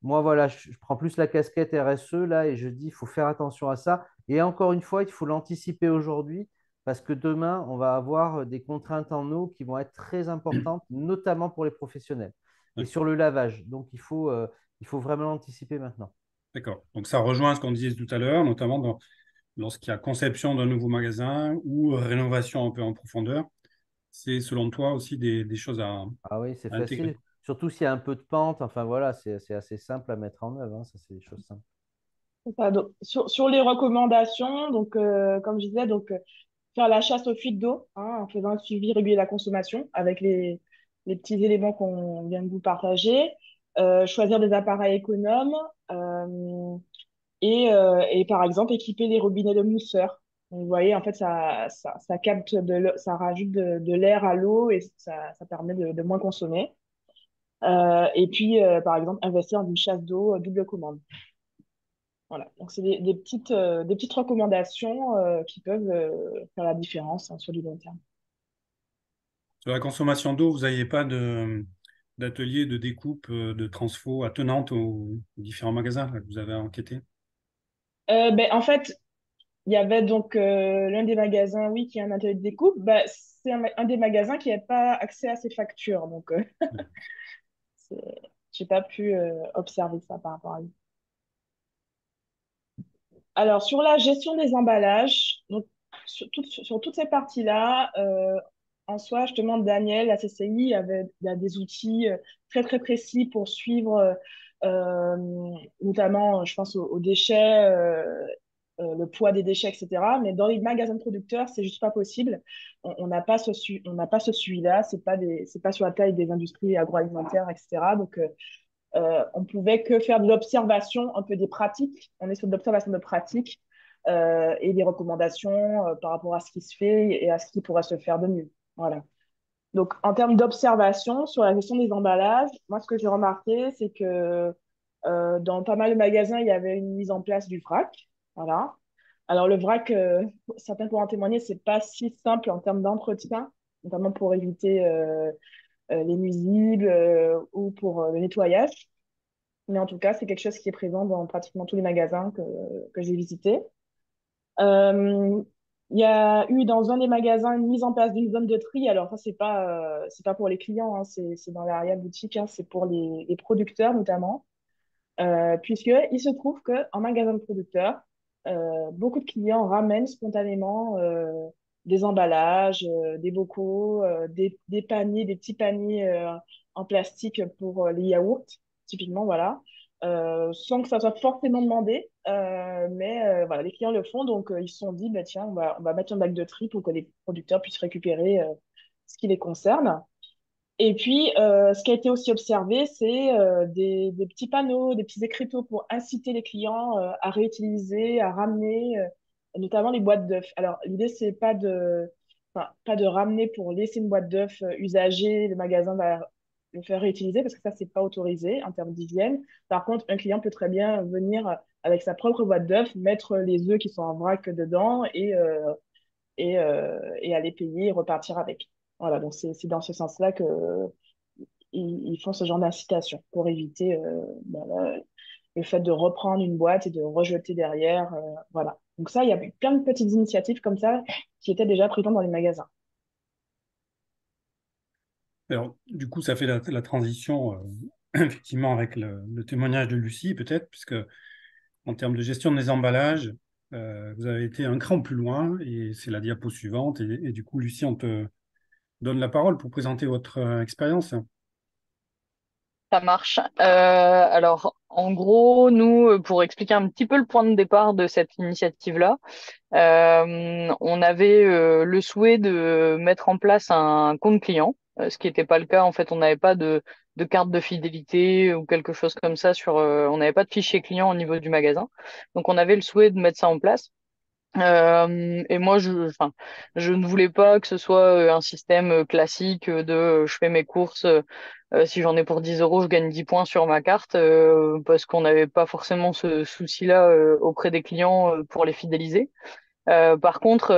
moi, voilà, je prends plus la casquette RSE là et je dis, il faut faire attention à ça. Et encore une fois, il faut l'anticiper aujourd'hui parce que demain, on va avoir des contraintes en eau qui vont être très importantes, notamment pour les professionnels et Ouais, sur le lavage. Donc, il faut vraiment l'anticiper maintenant. d'accord. Donc ça rejoint ce qu'on disait tout à l'heure, notamment lorsqu'il y a conception d'un nouveau magasin ou rénovation un peu en profondeur. C'est selon toi aussi des choses Ah oui, c'est à intégrer. facile. Surtout s'il y a un peu de pente. Enfin voilà, c'est assez simple à mettre en œuvre, hein. Ça, c'est des choses simples. c'est ça. Donc, sur les recommandations, donc, comme je disais, donc, faire la chasse aux fuites d'eau, hein, en faisant un suivi régulier de la consommation avec les petits éléments qu'on vient de vous partager. Choisir des appareils économes et par exemple équiper les robinets de mousseur. Donc, vous voyez, en fait, ça capte ça rajoute de l'air à l'eau et ça permet de moins consommer. Et puis, par exemple, investir dans une chasse d'eau double commande. Voilà. Donc, c'est des petites recommandations qui peuvent faire la différence, hein, sur du long terme. Sur la consommation d'eau, vous n'aviez pas d'atelier de découpe de transfo attenante aux différents magasins là, que vous avez enquêté? En fait, il y avait donc l'un des magasins, oui, qui a un atelier de découpe. C'est un des magasins qui n'a pas accès à ses factures. Donc, j'ai pas pu observer ça par rapport à lui. Alors, sur la gestion des emballages, donc, sur toutes ces parties-là, en soi, je demande Daniel, la CCI, il y a des outils très, très précis pour suivre, euh, notamment, je pense aux déchets, le poids des déchets, etc. Mais dans les magasins de producteurs, c'est juste pas possible. On n'a pas on n'a pas ce suivi-là. C'est pas sur la taille des industries agroalimentaires, etc. Donc, on pouvait que faire de l'observation, un peu des pratiques. On est sur de l'observation de pratiques et des recommandations par rapport à ce qui se fait et à ce qui pourrait se faire de mieux. Voilà. Donc, en termes d'observation sur la gestion des emballages, moi, ce que j'ai remarqué, c'est que dans pas mal de magasins, il y avait une mise en place du vrac. Voilà. Alors, le vrac, certains pourront en témoigner, c'est pas si simple en termes d'entretien, notamment pour éviter les nuisibles ou pour le nettoyage. Mais en tout cas, c'est quelque chose qui est présent dans pratiquement tous les magasins que j'ai visités. Euh, il y a eu dans un des magasins une mise en place d'une zone de tri. Alors ça, c'est pas pour les clients, hein, c'est dans l'arrière boutique, hein, c'est pour les producteurs notamment. Puisqu'il se trouve qu'en magasin de producteurs, beaucoup de clients ramènent spontanément des emballages, des bocaux, des paniers, des petits paniers en plastique pour les yaourts, typiquement, voilà, sans que ça soit forcément demandé. Mais voilà, les clients le font, donc ils se sont dit, bah, tiens, on va mettre un bac de tri pour que les producteurs puissent récupérer ce qui les concerne. Et puis, ce qui a été aussi observé, c'est des petits panneaux, des petits écriteaux pour inciter les clients à réutiliser, à ramener, notamment les boîtes d'œufs. Alors, l'idée, c'est pas de ramener pour laisser une boîte d'œufs usagée, le magasin va le faire réutiliser parce que ça, c'est pas autorisé en termes d'hygiène. Par contre, un client peut très bien venir avec sa propre boîte d'œufs, mettre les œufs qui sont en vrac dedans et aller payer et repartir avec. Voilà, donc c'est dans ce sens-là que ils font ce genre d'incitation pour éviter le fait de reprendre une boîte et de rejeter derrière. Voilà. Donc ça, il y avait plein de petites initiatives comme ça qui étaient déjà présentes dans les magasins. Alors, du coup, ça fait la transition, effectivement, avec le témoignage de Lucie, peut-être, puisque en termes de gestion des emballages, vous avez été un cran plus loin, et c'est la diapo suivante. Et du coup, Lucie, on te donne la parole pour présenter votre expérience. Ça marche. Alors, en gros, nous, pour expliquer un petit peu le point de départ de cette initiative-là, on avait le souhait de mettre en place un compte client, ce qui n'était pas le cas. En fait, on n'avait pas de carte de fidélité ou quelque chose comme ça on n'avait pas de fichier client au niveau du magasin. Donc, on avait le souhait de mettre ça en place. Et moi, enfin, je ne voulais pas que ce soit un système classique je fais mes courses, si j'en ai pour 10 euros, je gagne 10 points sur ma carte, parce qu'on n'avait pas forcément ce souci-là auprès des clients pour les fidéliser. Par contre,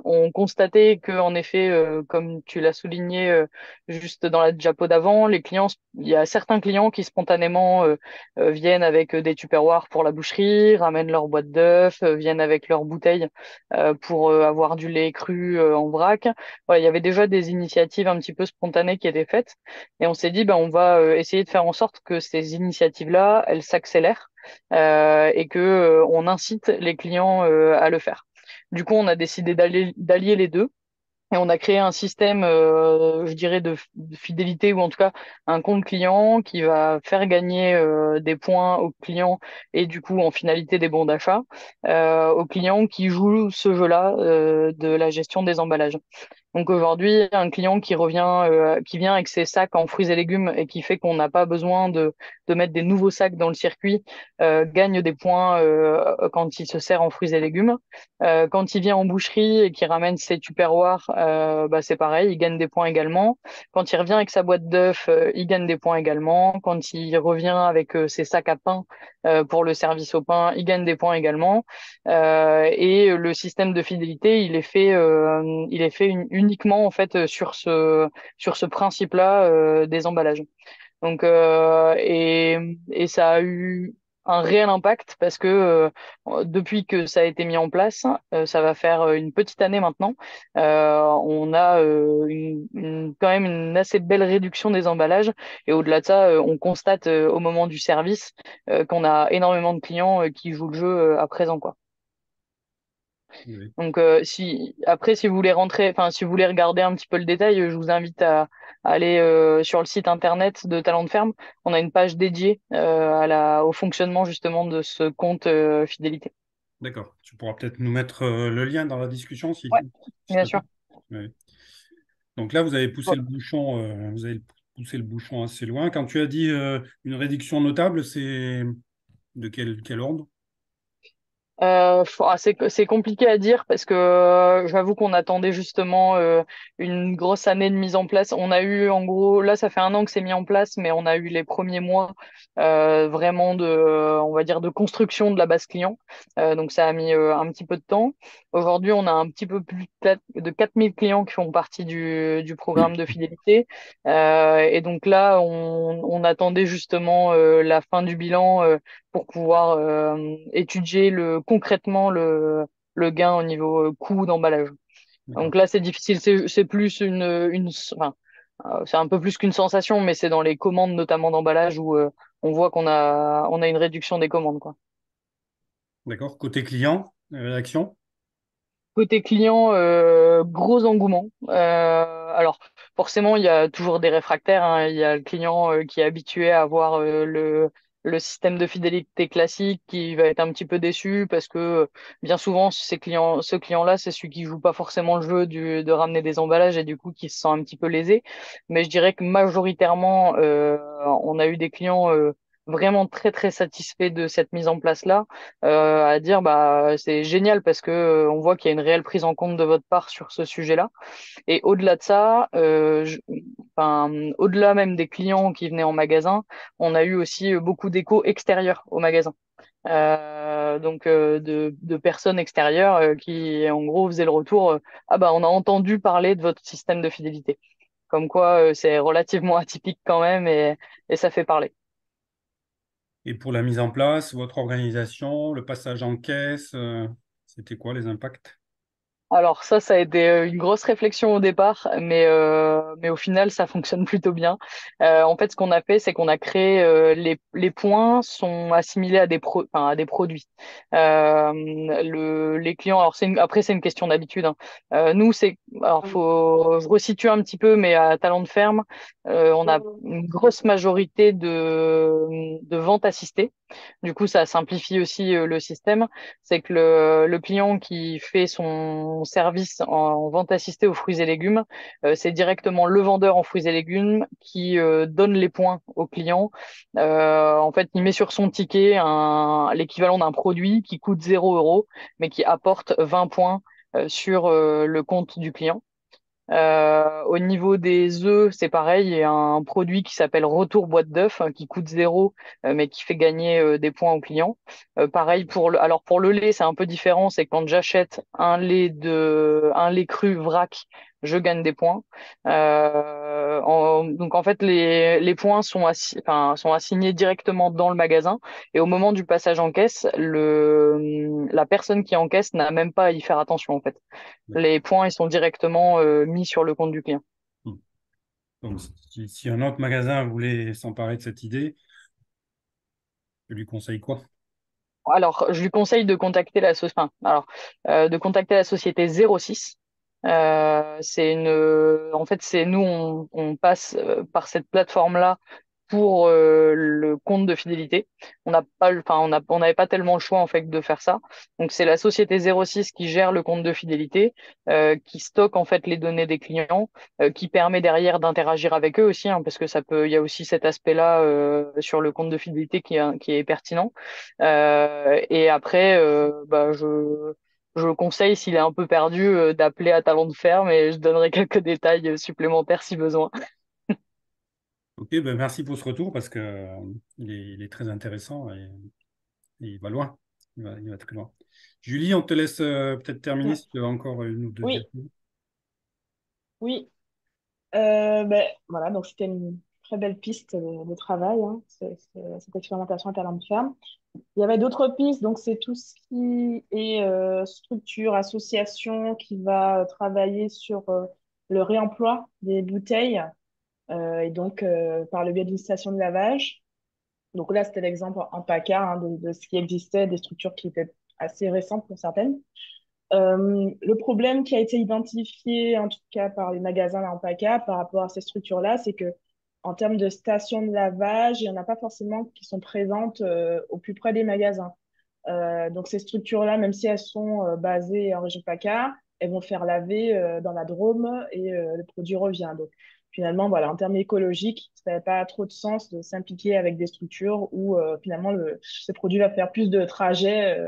on constatait que, en effet, comme tu l'as souligné juste dans la diapo d'avant, il y a certains clients qui spontanément viennent avec des tupperwares pour la boucherie, ramènent leur boîte d'œufs, viennent avec leurs bouteilles pour avoir du lait cru en vrac. Voilà, il y avait déjà des initiatives un petit peu spontanées qui étaient faites, et on s'est dit, ben, on va essayer de faire en sorte que ces initiatives-là, elles s'accélèrent et que on incite les clients à le faire. Du coup, on a décidé d'allier les deux. Et on a créé un système, je dirais, de fidélité ou en tout cas un compte client qui va faire gagner des points aux clients et du coup en finalité des bons d'achat aux clients qui jouent ce jeu-là de la gestion des emballages. Donc aujourd'hui, un client qui vient avec ses sacs en fruits et légumes et qui fait qu'on n'a pas besoin de mettre des nouveaux sacs dans le circuit, gagne des points quand il se sert en fruits et légumes. Quand il vient en boucherie et qu'il ramène ses tupperwares, bah c'est pareil, il gagne des points également. Quand il revient avec sa boîte d'œufs, il gagne des points également. Quand il revient avec ses sacs à pain pour le service au pain, il gagne des points également. Et le système de fidélité, il est fait uniquement en fait sur ce principe-là des emballages. Donc et ça a eu un réel impact parce que depuis que ça a été mis en place, ça va faire une petite année maintenant, on a quand même une assez belle réduction des emballages et au-delà de ça, on constate au moment du service qu'on a énormément de clients qui jouent le jeu à présent quoi. Oui. Donc, si vous voulez enfin, si vous voulez regarder un petit peu le détail, je vous invite à aller sur le site internet de Talent de Ferme. On a une page dédiée au fonctionnement justement de ce compte fidélité. D'accord. Tu pourras peut-être nous mettre le lien dans la discussion, Ouais, s'il bien te sûr. plaît. Oui. Donc là, vous avez poussé le bouchon, vous avez poussé le bouchon assez loin. Quand tu as dit une réduction notable, c'est de quel ordre? C'est compliqué à dire parce que j'avoue qu'on attendait justement une grosse année de mise en place. On a eu en gros, là ça fait un an que c'est mis en place, mais on a eu les premiers mois vraiment on va dire, de construction de la base client. Donc ça a mis un petit peu de temps. Aujourd'hui, on a un petit peu plus de 4000 clients qui font partie du programme de fidélité. Et donc là, on attendait justement la fin du bilan pour pouvoir étudier concrètement le gain au niveau coût d'emballage. Donc D'accord. là, c'est difficile, c'est plus enfin, c'est un peu plus qu'une sensation, mais c'est dans les commandes notamment d'emballage où on voit on a une réduction des commandes, quoi. D'accord. Côté client, réaction? Côté client, gros engouement. Alors, forcément, il y a toujours des réfractaires, hein. Il y a le client qui est habitué à avoir le système de fidélité classique qui va être un petit peu déçu parce que bien souvent, ce client-là, c'est celui qui joue pas forcément le jeu de ramener des emballages et du coup qui se sent un petit peu lésé. Mais je dirais que majoritairement, on a eu des clients vraiment très très satisfaits de cette mise en place-là à dire bah c'est génial parce que on voit qu'il y a une réelle prise en compte de votre part sur ce sujet-là. Et au-delà de ça, enfin, au-delà même des clients qui venaient en magasin, on a eu aussi beaucoup d'échos extérieurs au magasin. Donc de personnes extérieures qui en gros faisaient le retour ah bah on a entendu parler de votre système de fidélité. Comme quoi c'est relativement atypique quand même et ça fait parler. Et pour la mise en place, votre organisation, le passage en caisse, c'était quoi les impacts? Alors ça a été une grosse réflexion au départ, mais au final, ça fonctionne plutôt bien. En fait, ce qu'on a fait, c'est qu'on a créé les points sont assimilés à enfin, à des produits. Les clients, alors après c'est une question d'habitude, hein. Nous, alors faut je resitue un petit peu, mais à Talent de Ferme, on a une grosse majorité de ventes assistées. Du coup, ça simplifie aussi le système. C'est que le client qui fait son service en vente assistée aux fruits et légumes, c'est directement le vendeur en fruits et légumes qui donne les points au client. En fait, il met sur son ticket l'équivalent d'un produit qui coûte 0 € mais qui apporte 20 points sur le compte du client. Au niveau des œufs, c'est pareil. Il y a un produit qui s'appelle Retour boîte d'œufs qui coûte 0, mais qui fait gagner des points aux clients. Pareil alors pour le lait, c'est un peu différent. C'est quand j'achète un lait cru vrac, je gagne des points. Donc en fait, les points enfin, sont assignés directement dans le magasin. Et au moment du passage en caisse, la personne qui encaisse n'a même pas à y faire attention en fait. Les points, ils sont directement mis sur le compte du client. Hmm. Donc, si un autre magasin voulait s'emparer de cette idée, je lui conseille quoi? Alors, je lui conseille de contacter de contacter la société 06. En fait, c'est nous, on passe par cette plateforme-là pour le compte de fidélité. On n'a pas, enfin, on n'avait pas tellement le choix en fait de faire ça. Donc c'est la société 06 qui gère le compte de fidélité, qui stocke en fait les données des clients, qui permet derrière d'interagir avec eux aussi, hein, parce que il y a aussi cet aspect-là sur le compte de fidélité qui est pertinent. Et après, je conseille, s'il est un peu perdu, d'appeler à Talent de Ferme et je donnerai quelques détails supplémentaires si besoin. Ok, ben merci pour ce retour parce que il est très intéressant et il va loin. Il va très loin. Julie, on te laisse peut-être terminer si tu as encore une ou deux Oui, diapos. oui. Voilà, donc c'était une très belle piste de travail, hein, cette expérimentation à Talent de Ferme. Il y avait d'autres pistes, donc c'est tout ce qui est structure, association qui va travailler sur le réemploi des bouteilles et donc par le biais d'une station de lavage. Donc là, c'était l'exemple en PACA hein, de ce qui existait, des structures qui étaient assez récentes pour certaines. Le problème qui a été identifié, en tout cas par les magasins là, en PACA, par rapport à ces structures-là, c'est que en termes de stations de lavage, il n'y en a pas forcément qui sont présentes au plus près des magasins. Donc ces structures-là, même si elles sont basées en région PACA, elles vont faire laver dans la Drôme et le produit revient. Donc finalement, voilà, en termes écologiques, ça n'avait pas trop de sens de s'impliquer avec des structures où finalement ce produit va faire plus de trajets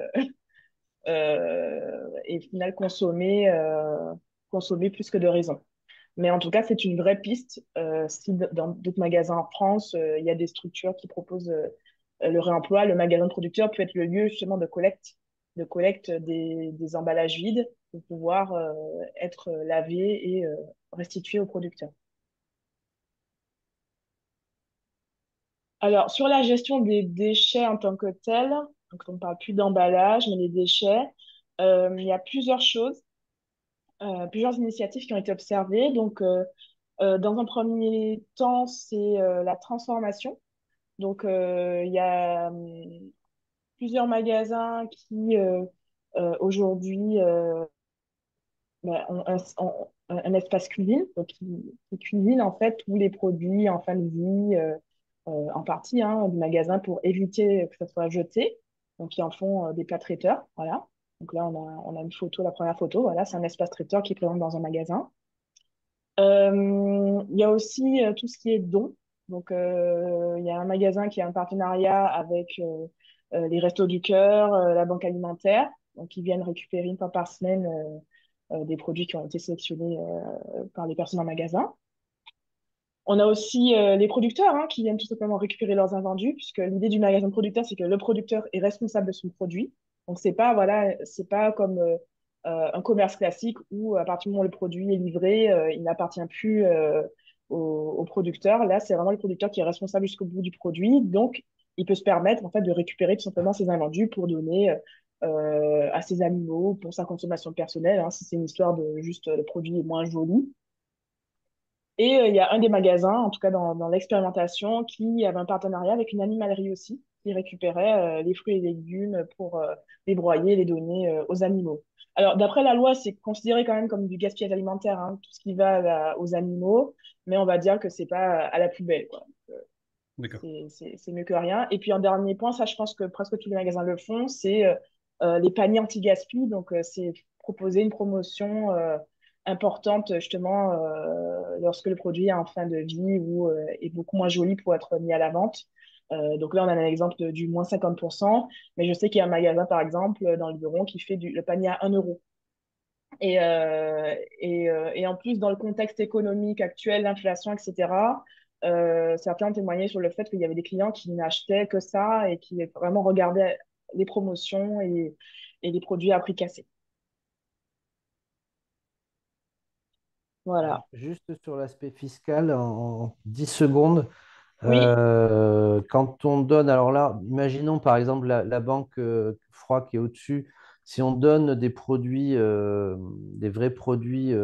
et au final consommer plus que de raison. Mais en tout cas, c'est une vraie piste. Si dans d'autres magasins en France, il y a des structures qui proposent le réemploi, le magasin de producteur peut être le lieu justement de collecte des emballages vides pour pouvoir être lavés et restitués aux producteurs. Alors, sur la gestion des déchets en tant que tels, donc on ne parle plus d'emballage, mais des déchets, il y a plusieurs choses, plusieurs initiatives qui ont été observées. Donc, dans un premier temps, c'est la transformation. Donc, il y a plusieurs magasins qui, aujourd'hui, ont un espace cuisine, donc qui cuisinent en fait tous les produits en fin de vie, en partie hein, du magasin pour éviter que ça soit jeté. Donc, ils en font des plats traiteurs, voilà. Donc là, on a une photo, la première photo, voilà, c'est un espace traiteur qui est présent dans un magasin. Il y a aussi tout ce qui est dons. Donc, il y a un magasin qui a un partenariat avec les Restos du Cœur, la Banque Alimentaire. Donc, ils viennent récupérer une fois par semaine des produits qui ont été sélectionnés par les personnes en magasin. On a aussi les producteurs hein, qui viennent tout simplement récupérer leurs invendus, puisque l'idée du magasin de producteur, c'est que le producteur est responsable de son produit. Donc, c'est pas comme un commerce classique où, à partir du moment où le produit est livré, il n'appartient plus au producteur. Là, c'est vraiment le producteur qui est responsable jusqu'au bout du produit. Donc, il peut se permettre en fait de récupérer tout simplement ses invendus pour donner à ses animaux, pour sa consommation personnelle, hein, si c'est une histoire de juste le produit est moins joli. Et il y a un des magasins, en tout cas dans l'expérimentation, qui avait un partenariat avec une animalerie aussi, qui récupérait les fruits et légumes pour les broyer et les donner aux animaux. Alors, d'après la loi, c'est considéré quand même comme du gaspillage alimentaire, hein, tout ce qui va aux animaux, mais on va dire que c'est pas à la poubelle, quoi. D'accord. C'est mieux que rien. Et puis, un dernier point, ça, je pense que presque tous les magasins le font, c'est les paniers anti-gaspi. Donc, c'est proposer une promotion importante, justement, lorsque le produit est en fin de vie ou est beaucoup moins joli pour être mis à la vente. Donc là, on a un exemple du moins 50%, mais je sais qu'il y a un magasin, par exemple, dans le Luberon qui fait le panier à 1 euro. Et en plus, dans le contexte économique actuel, l'inflation, etc., certains témoignaient sur le fait qu'il y avait des clients qui n'achetaient que ça et qui vraiment regardaient les promotions et les produits à prix cassé. Voilà. Juste sur l'aspect fiscal, en 10 secondes, Oui, quand on donne, alors là, imaginons par exemple la banque froid qui est au-dessus, si on donne des produits, des vrais produits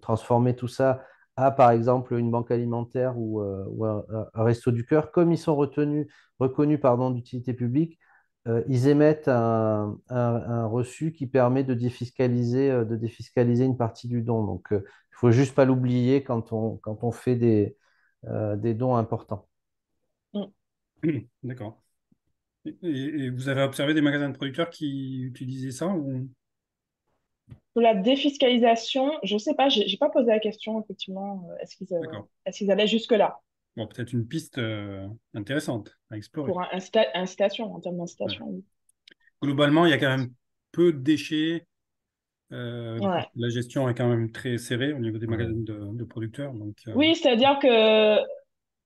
transformés, tout ça, à par exemple une banque alimentaire ou un resto du cœur, comme ils sont reconnus pardon, d'utilité publique, ils émettent un reçu qui permet de défiscaliser une partie du don. Donc, il ne faut juste pas l'oublier quand on fait des dons importants. mm. D'accord. Et vous avez observé des magasins de producteurs qui utilisaient ça ou... Pour la défiscalisation, je sais pas, j'ai pas posé la question, effectivement, D'accord. est-ce qu'ils allaient jusque-là Bon, peut-être une piste intéressante à explorer. pour incitation, en termes Ouais. d'incitation, oui. Globalement, il y a quand même peu de déchets. Ouais. La gestion est quand même très serrée au niveau des magasins Ouais. de producteurs. Donc, Oui, c'est-à-dire que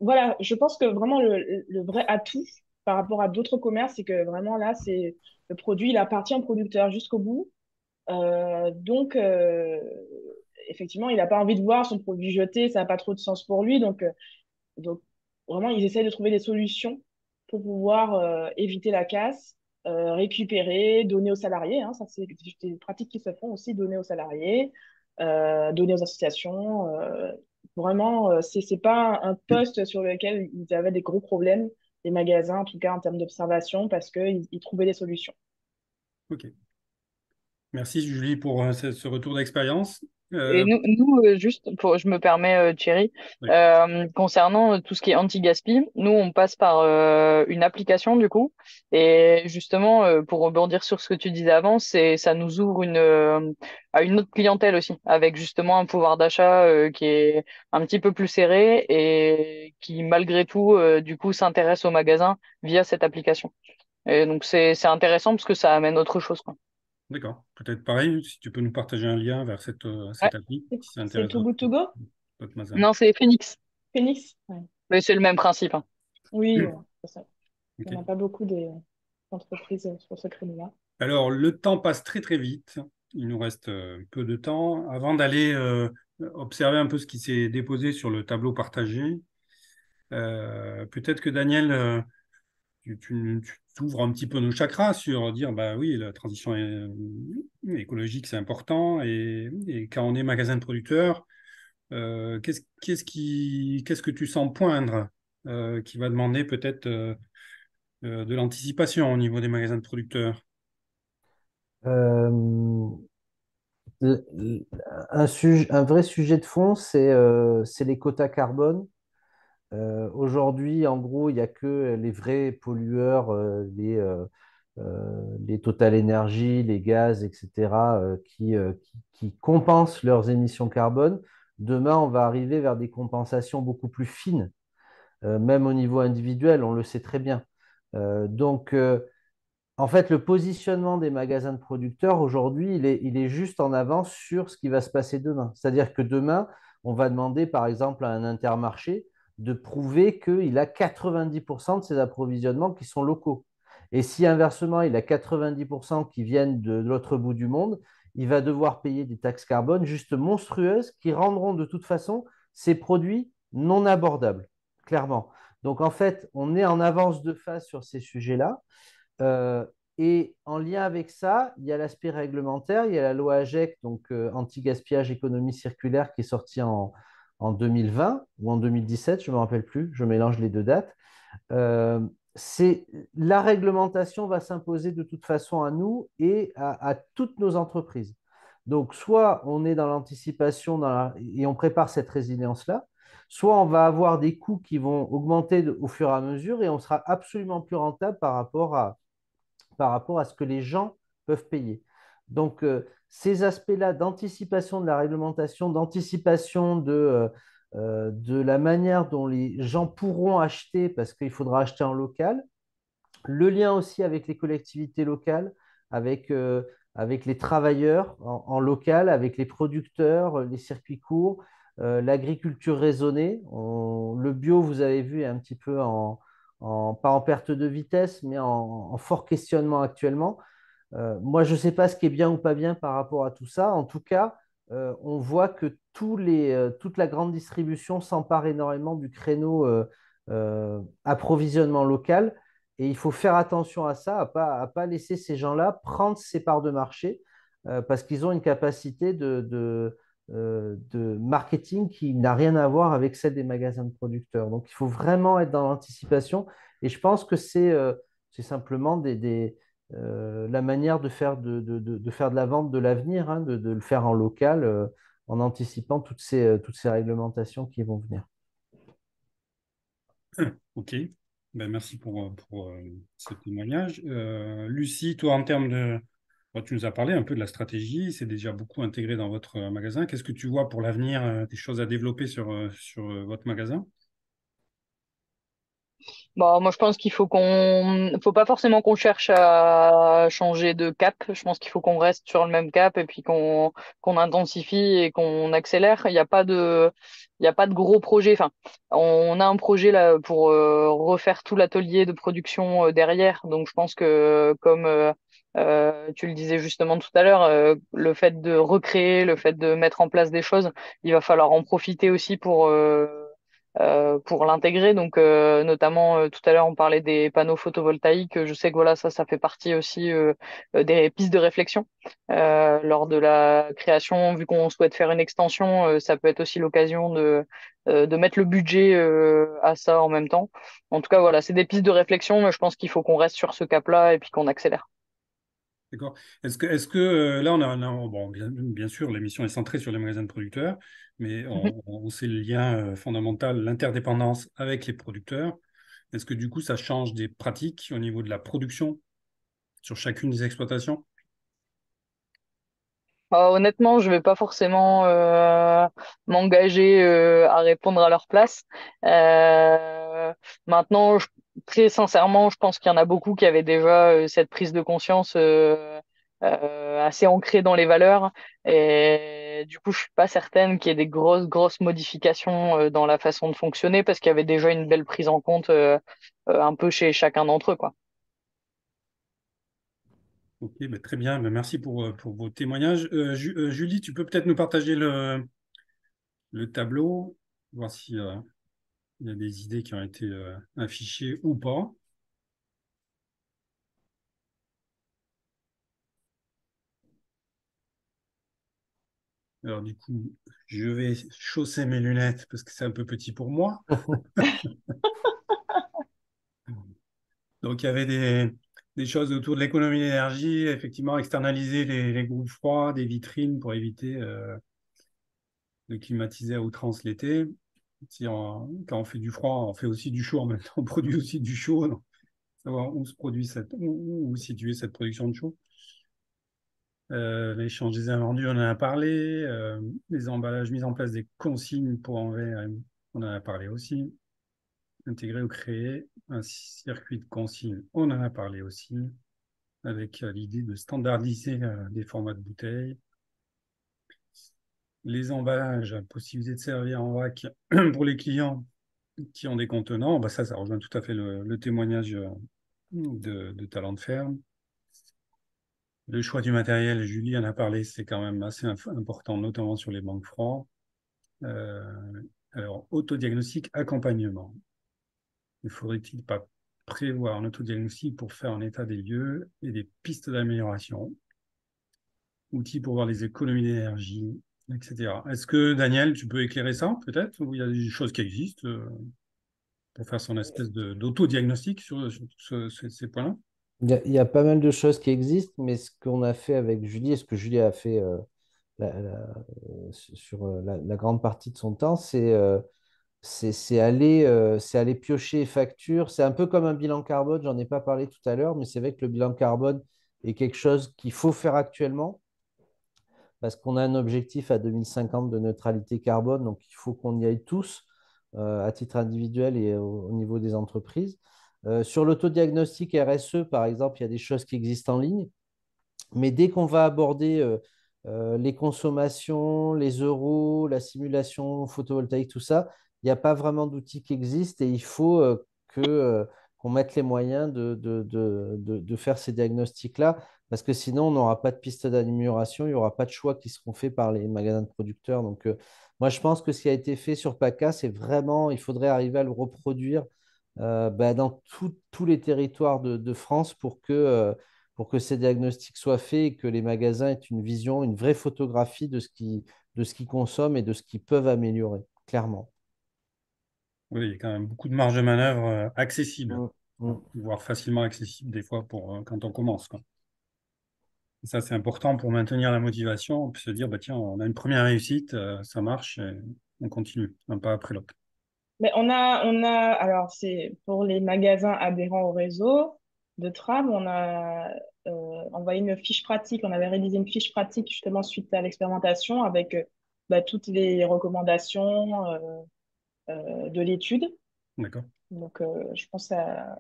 voilà, je pense que vraiment le vrai atout par rapport à d'autres commerces, c'est que vraiment là, c'est le produit, il appartient au producteur jusqu'au bout. Donc, effectivement, il n'a pas envie de voir son produit jeté, ça n'a pas trop de sens pour lui. Donc vraiment, ils essaient de trouver des solutions pour pouvoir éviter la casse, récupérer, donner aux salariés. Hein, ça, c'est des pratiques qui se font aussi, donner aux salariés, donner aux associations. Vraiment, c'est pas un poste sur lequel ils avaient des gros problèmes, les magasins, en tout cas en termes d'observation, parce qu'ils trouvaient des solutions. ok. Merci Julie pour ce retour d'expérience. Et juste, je me permets, Thierry, Oui, concernant tout ce qui est anti-gaspi, nous, on passe par une application, du coup. Et justement, pour rebondir sur ce que tu disais avant, ça nous ouvre à une autre clientèle aussi, avec justement un pouvoir d'achat qui est un petit peu plus serré et qui, malgré tout, du coup, s'intéresse au magasin via cette application. Et donc, c'est intéressant parce que ça amène autre chose, quoi. d'accord. Peut-être pareil, si tu peux nous partager un lien vers Ouais. cette appli, si ça C'est intéresse Too Good To Go? votre magasin. Non, c'est Phoenix. Phoenix? Ouais. Mais c'est le même principe, hein. Oui, c'est ça. Il Ok. n'y en a pas beaucoup d'entreprises sur ce créneau-là. Alors, le temps passe très très vite. Il nous reste peu de temps. Avant d'aller observer un peu ce qui s'est déposé sur le tableau partagé, peut-être que Daniel, tu t'ouvres un petit peu nos chakras sur dire, bah oui, la transition écologique, c'est important. Et quand on est magasin de producteur, qu'est-ce que tu sens poindre qui va demander peut-être de l'anticipation au niveau des magasins de producteurs? Euh, un vrai sujet de fond, c'est les quotas carbone. Aujourd'hui, en gros, il n'y a que les vrais pollueurs, les Total Energy, les gaz, etc., qui compensent leurs émissions carbone. Demain, on va arriver vers des compensations beaucoup plus fines, même au niveau individuel, on le sait très bien. Donc, en fait, le positionnement des magasins de producteurs aujourd'hui, il est juste en avance sur ce qui va se passer demain. C'est-à-dire que demain, on va demander, par exemple, à un Intermarché de prouver qu'il a 90% de ses approvisionnements qui sont locaux. Et si inversement, il a 90% qui viennent de l'autre bout du monde, il va devoir payer des taxes carbone juste monstrueuses qui rendront de toute façon ces produits non abordables, clairement. Donc, en fait, on est en avance de phase sur ces sujets-là. Euh, et en lien avec ça, il y a l'aspect réglementaire, il y a la loi AGEC, donc anti-gaspillage économie circulaire, qui est sortie en 2020 ou en 2017, je ne me rappelle plus, je mélange les deux dates. Euh, la réglementation va s'imposer de toute façon à nous et à toutes nos entreprises. Donc, soit on est dans l'anticipation et on prépare cette résilience-là, soit on va avoir des coûts qui vont augmenter au fur et à mesure et on sera absolument plus rentable par rapport à ce que les gens peuvent payer. Donc, ces aspects-là d'anticipation de la réglementation, d'anticipation de la manière dont les gens pourront acheter, parce qu'il faudra acheter en local, le lien aussi avec les collectivités locales, avec, avec les travailleurs en local, avec les producteurs, les circuits courts, l'agriculture raisonnée. Le bio, vous avez vu, est un petit peu pas en perte de vitesse, mais en fort questionnement actuellement. Moi, je ne sais pas ce qui est bien ou pas bien par rapport à tout ça. En tout cas, on voit que toute la grande distribution s'empare énormément du créneau approvisionnement local. Et il faut faire attention à ça, à pas laisser ces gens-là prendre ces parts de marché parce qu'ils ont une capacité de marketing qui n'a rien à voir avec celle des magasins de producteurs. Donc, il faut vraiment être dans l'anticipation. Et je pense que c'est simplement la manière de faire de faire de la vente de l'avenir, hein, de le faire en local, en anticipant toutes ces réglementations qui vont venir. Ok, ben, merci pour ce témoignage. Lucie, toi, en termes de... Bon, tu nous as parlé un peu de la stratégie, c'est déjà beaucoup intégré dans votre magasin. Qu'est-ce que tu vois pour l'avenir, des choses à développer sur votre magasin? Bon, moi, je pense faut pas forcément qu'on cherche à changer de cap. Je pense qu'il faut qu'on reste sur le même cap et puis qu'on intensifie et qu'on accélère. Il y a pas de gros projet. Enfin, on a un projet là pour refaire tout l'atelier de production derrière. Donc, je pense que comme tu le disais justement tout à l'heure, le fait de recréer, le fait de mettre en place des choses, il va falloir en profiter aussi pour l'intégrer. Donc, notamment, tout à l'heure, on parlait des panneaux photovoltaïques. Je sais que voilà, ça fait partie aussi des pistes de réflexion lors de la création. Vu qu'on souhaite faire une extension, ça peut être aussi l'occasion de mettre le budget à ça en même temps. En tout cas, voilà, c'est des pistes de réflexion, mais je pense qu'il faut qu'on reste sur ce cap-là et puis qu'on accélère. D'accord. Est-ce que là, bon, bien sûr, l'émission est centrée sur les magasins de producteurs, mais on sait le lien fondamental, l'interdépendance avec les producteurs. Est-ce que du coup, ça change des pratiques au niveau de la production sur chacune des exploitations? Honnêtement, je vais pas forcément m'engager à répondre à leur place. Euh, maintenant, très sincèrement, je pense qu'il y en a beaucoup qui avaient déjà cette prise de conscience assez ancrée dans les valeurs. Et du coup, je suis pas certaine qu'il y ait des grosses modifications dans la façon de fonctionner parce qu'il y avait déjà une belle prise en compte un peu chez chacun d'entre eux, quoi. Ok, ben, très bien. Ben, merci pour vos témoignages. Julie, tu peux peut-être nous partager le tableau, voir si, il y a des idées qui ont été affichées ou pas. Alors du coup, je vais chausser mes lunettes parce que c'est un peu petit pour moi. Donc il y avait des choses autour de l'économie d'énergie, effectivement, externaliser les groupes froids, des vitrines pour éviter de climatiser à outrance l'été. Quand on fait du froid, on fait aussi du chaud en même temps, on produit aussi du chaud. Donc, savoir où se produit où situer cette production de chaud. L'échange des invendus, on en a parlé. Les emballages, mise en place des consignes pour en verre, on en a parlé aussi. Intégrer ou créer un circuit de consigne, on en a parlé aussi, avec l'idée de standardiser des formats de bouteilles. Les emballages, possibilité de servir en vrac pour les clients qui ont des contenants, bah ça rejoint tout à fait le témoignage de Talent de Ferme. Le choix du matériel, Julie en a parlé, c'est quand même assez important, notamment sur les bancs froids. Euh, alors, autodiagnostic, accompagnement. Ne faudrait-il pas prévoir un autodiagnostic pour faire un état des lieux et des pistes d'amélioration, outils pour voir les économies d'énergie, etc. Est-ce que, Daniel, tu peux éclairer ça, peut-être, ou il y a des choses qui existent pour faire son espèce d'autodiagnostic sur ces points-là? Il y a pas mal de choses qui existent, mais ce qu'on a fait avec Julie et ce que Julie a fait sur la grande partie de son temps, c'est aller piocher facture. C'est un peu comme un bilan carbone, j'en ai pas parlé tout à l'heure, mais c'est vrai que le bilan carbone est quelque chose qu'il faut faire actuellement parce qu'on a un objectif à 2050 de neutralité carbone, donc il faut qu'on y aille tous à titre individuel et au niveau des entreprises. Sur l'autodiagnostic RSE, par exemple, il y a des choses qui existent en ligne. Mais dès qu'on va aborder les consommations, les euros, la simulation photovoltaïque, tout ça, il n'y a pas vraiment d'outils qui existent et il faut qu'on mette les moyens de faire ces diagnostics-là parce que sinon, on n'aura pas de piste d'amélioration, il n'y aura pas de choix qui seront faits par les magasins de producteurs. Donc, moi, je pense que ce qui a été fait sur PACA, c'est vraiment, il faudrait arriver à le reproduire dans tous les territoires de France pour que ces diagnostics soient faits et que les magasins aient une vision, une vraie photographie de ce qu'ils consomment et de ce qu'ils peuvent améliorer, clairement. Oui, il y a quand même beaucoup de marge de manœuvre accessible, Mm, mm. voire facilement accessible des fois pour quand on commence, quoi. Et ça, c'est important pour maintenir la motivation, puis se dire, bah, tiens, on a une première réussite, ça marche, et on continue, un pas après l'autre. Mais alors c'est pour les magasins adhérents au réseau de tram, on a envoyé une fiche pratique, on avait réalisé une fiche pratique justement suite à l'expérimentation avec toutes les recommandations de l'étude. D'accord? Donc je pense que ça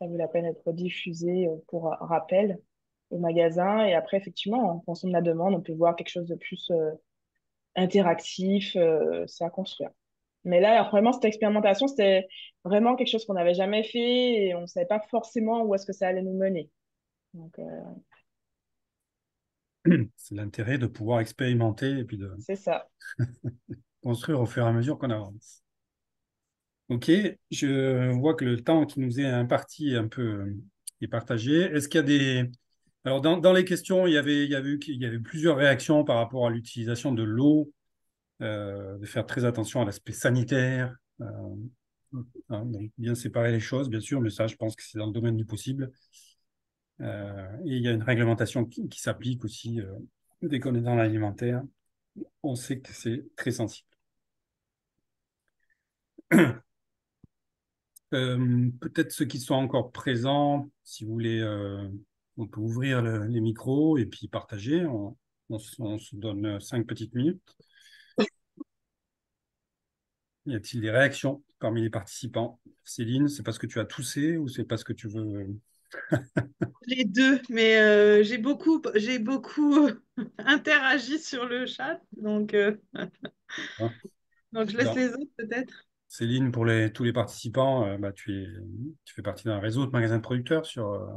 vaut la peine d'être diffusé pour rappel au magasin. Et après, effectivement, en fonction de la demande, on peut voir quelque chose de plus interactif, c'est à construire. Mais là, vraiment, cette expérimentation, c'était vraiment quelque chose qu'on n'avait jamais fait et on ne savait pas forcément où est-ce que ça allait nous mener. Donc, C'est l'intérêt de pouvoir expérimenter et puis de c'est ça. construire au fur et à mesure qu'on avance. Ok, je vois que le temps qui nous est imparti un peu est partagé. Est-ce qu'il y a des... Alors, dans les questions, il y avait plusieurs réactions par rapport à l'utilisation de l'eau, de faire très attention à l'aspect sanitaire, donc bien séparer les choses, bien sûr, mais ça, je pense que c'est dans le domaine du possible. Et il y a une réglementation qui s'applique aussi dès qu'on est dans l'alimentaire. On sait que c'est très sensible. Peut-être ceux qui sont encore présents, si vous voulez, on peut ouvrir les micros et puis partager. On se donne 5 petites minutes. Y a-t-il des réactions parmi les participants? Céline, c'est parce que tu as toussé ou c'est parce que tu veux... Les deux, mais j'ai beaucoup interagi sur le chat, Hein. donc je laisse Alors, les autres peut-être. Céline, pour tous les participants, bah, tu fais partie d'un réseau de magasins de producteurs sur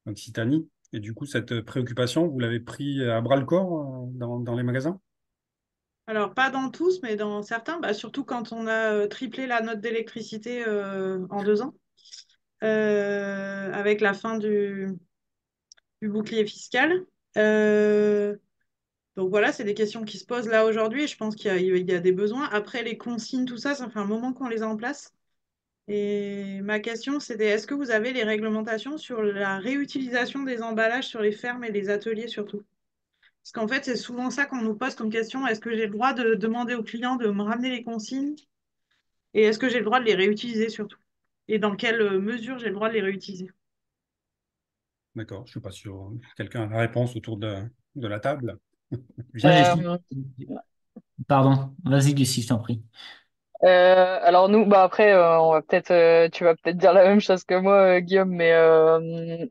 Occitanie. Et du coup, cette préoccupation, vous l'avez pris à bras-le-corps dans les magasins? Alors pas dans tous, mais dans certains, surtout quand on a triplé la note d'électricité en 2 ans, avec la fin du bouclier fiscal. Euh, donc voilà, c'est des questions qui se posent là aujourd'hui et je pense qu'il y a des besoins. Après les consignes, tout ça, ça fait un moment qu'on les a en place. Et ma question, c'était est-ce que vous avez les réglementations sur la réutilisation des emballages sur les fermes et les ateliers surtout? Parce qu'en fait, c'est souvent ça qu'on nous pose comme question. Est-ce que j'ai le droit de demander aux clients de me ramener les consignes? Et est-ce que j'ai le droit de les réutiliser surtout? Et dans quelle mesure j'ai le droit de les réutiliser? D'accord, je ne suis pas sûr. Quelqu'un a la réponse autour de la table? Moi, j'ai... Virginie? Euh, Pardon, vas-y, Lucie, je t'en prie. alors nous, après, tu vas peut-être dire la même chose que moi, Guillaume, mais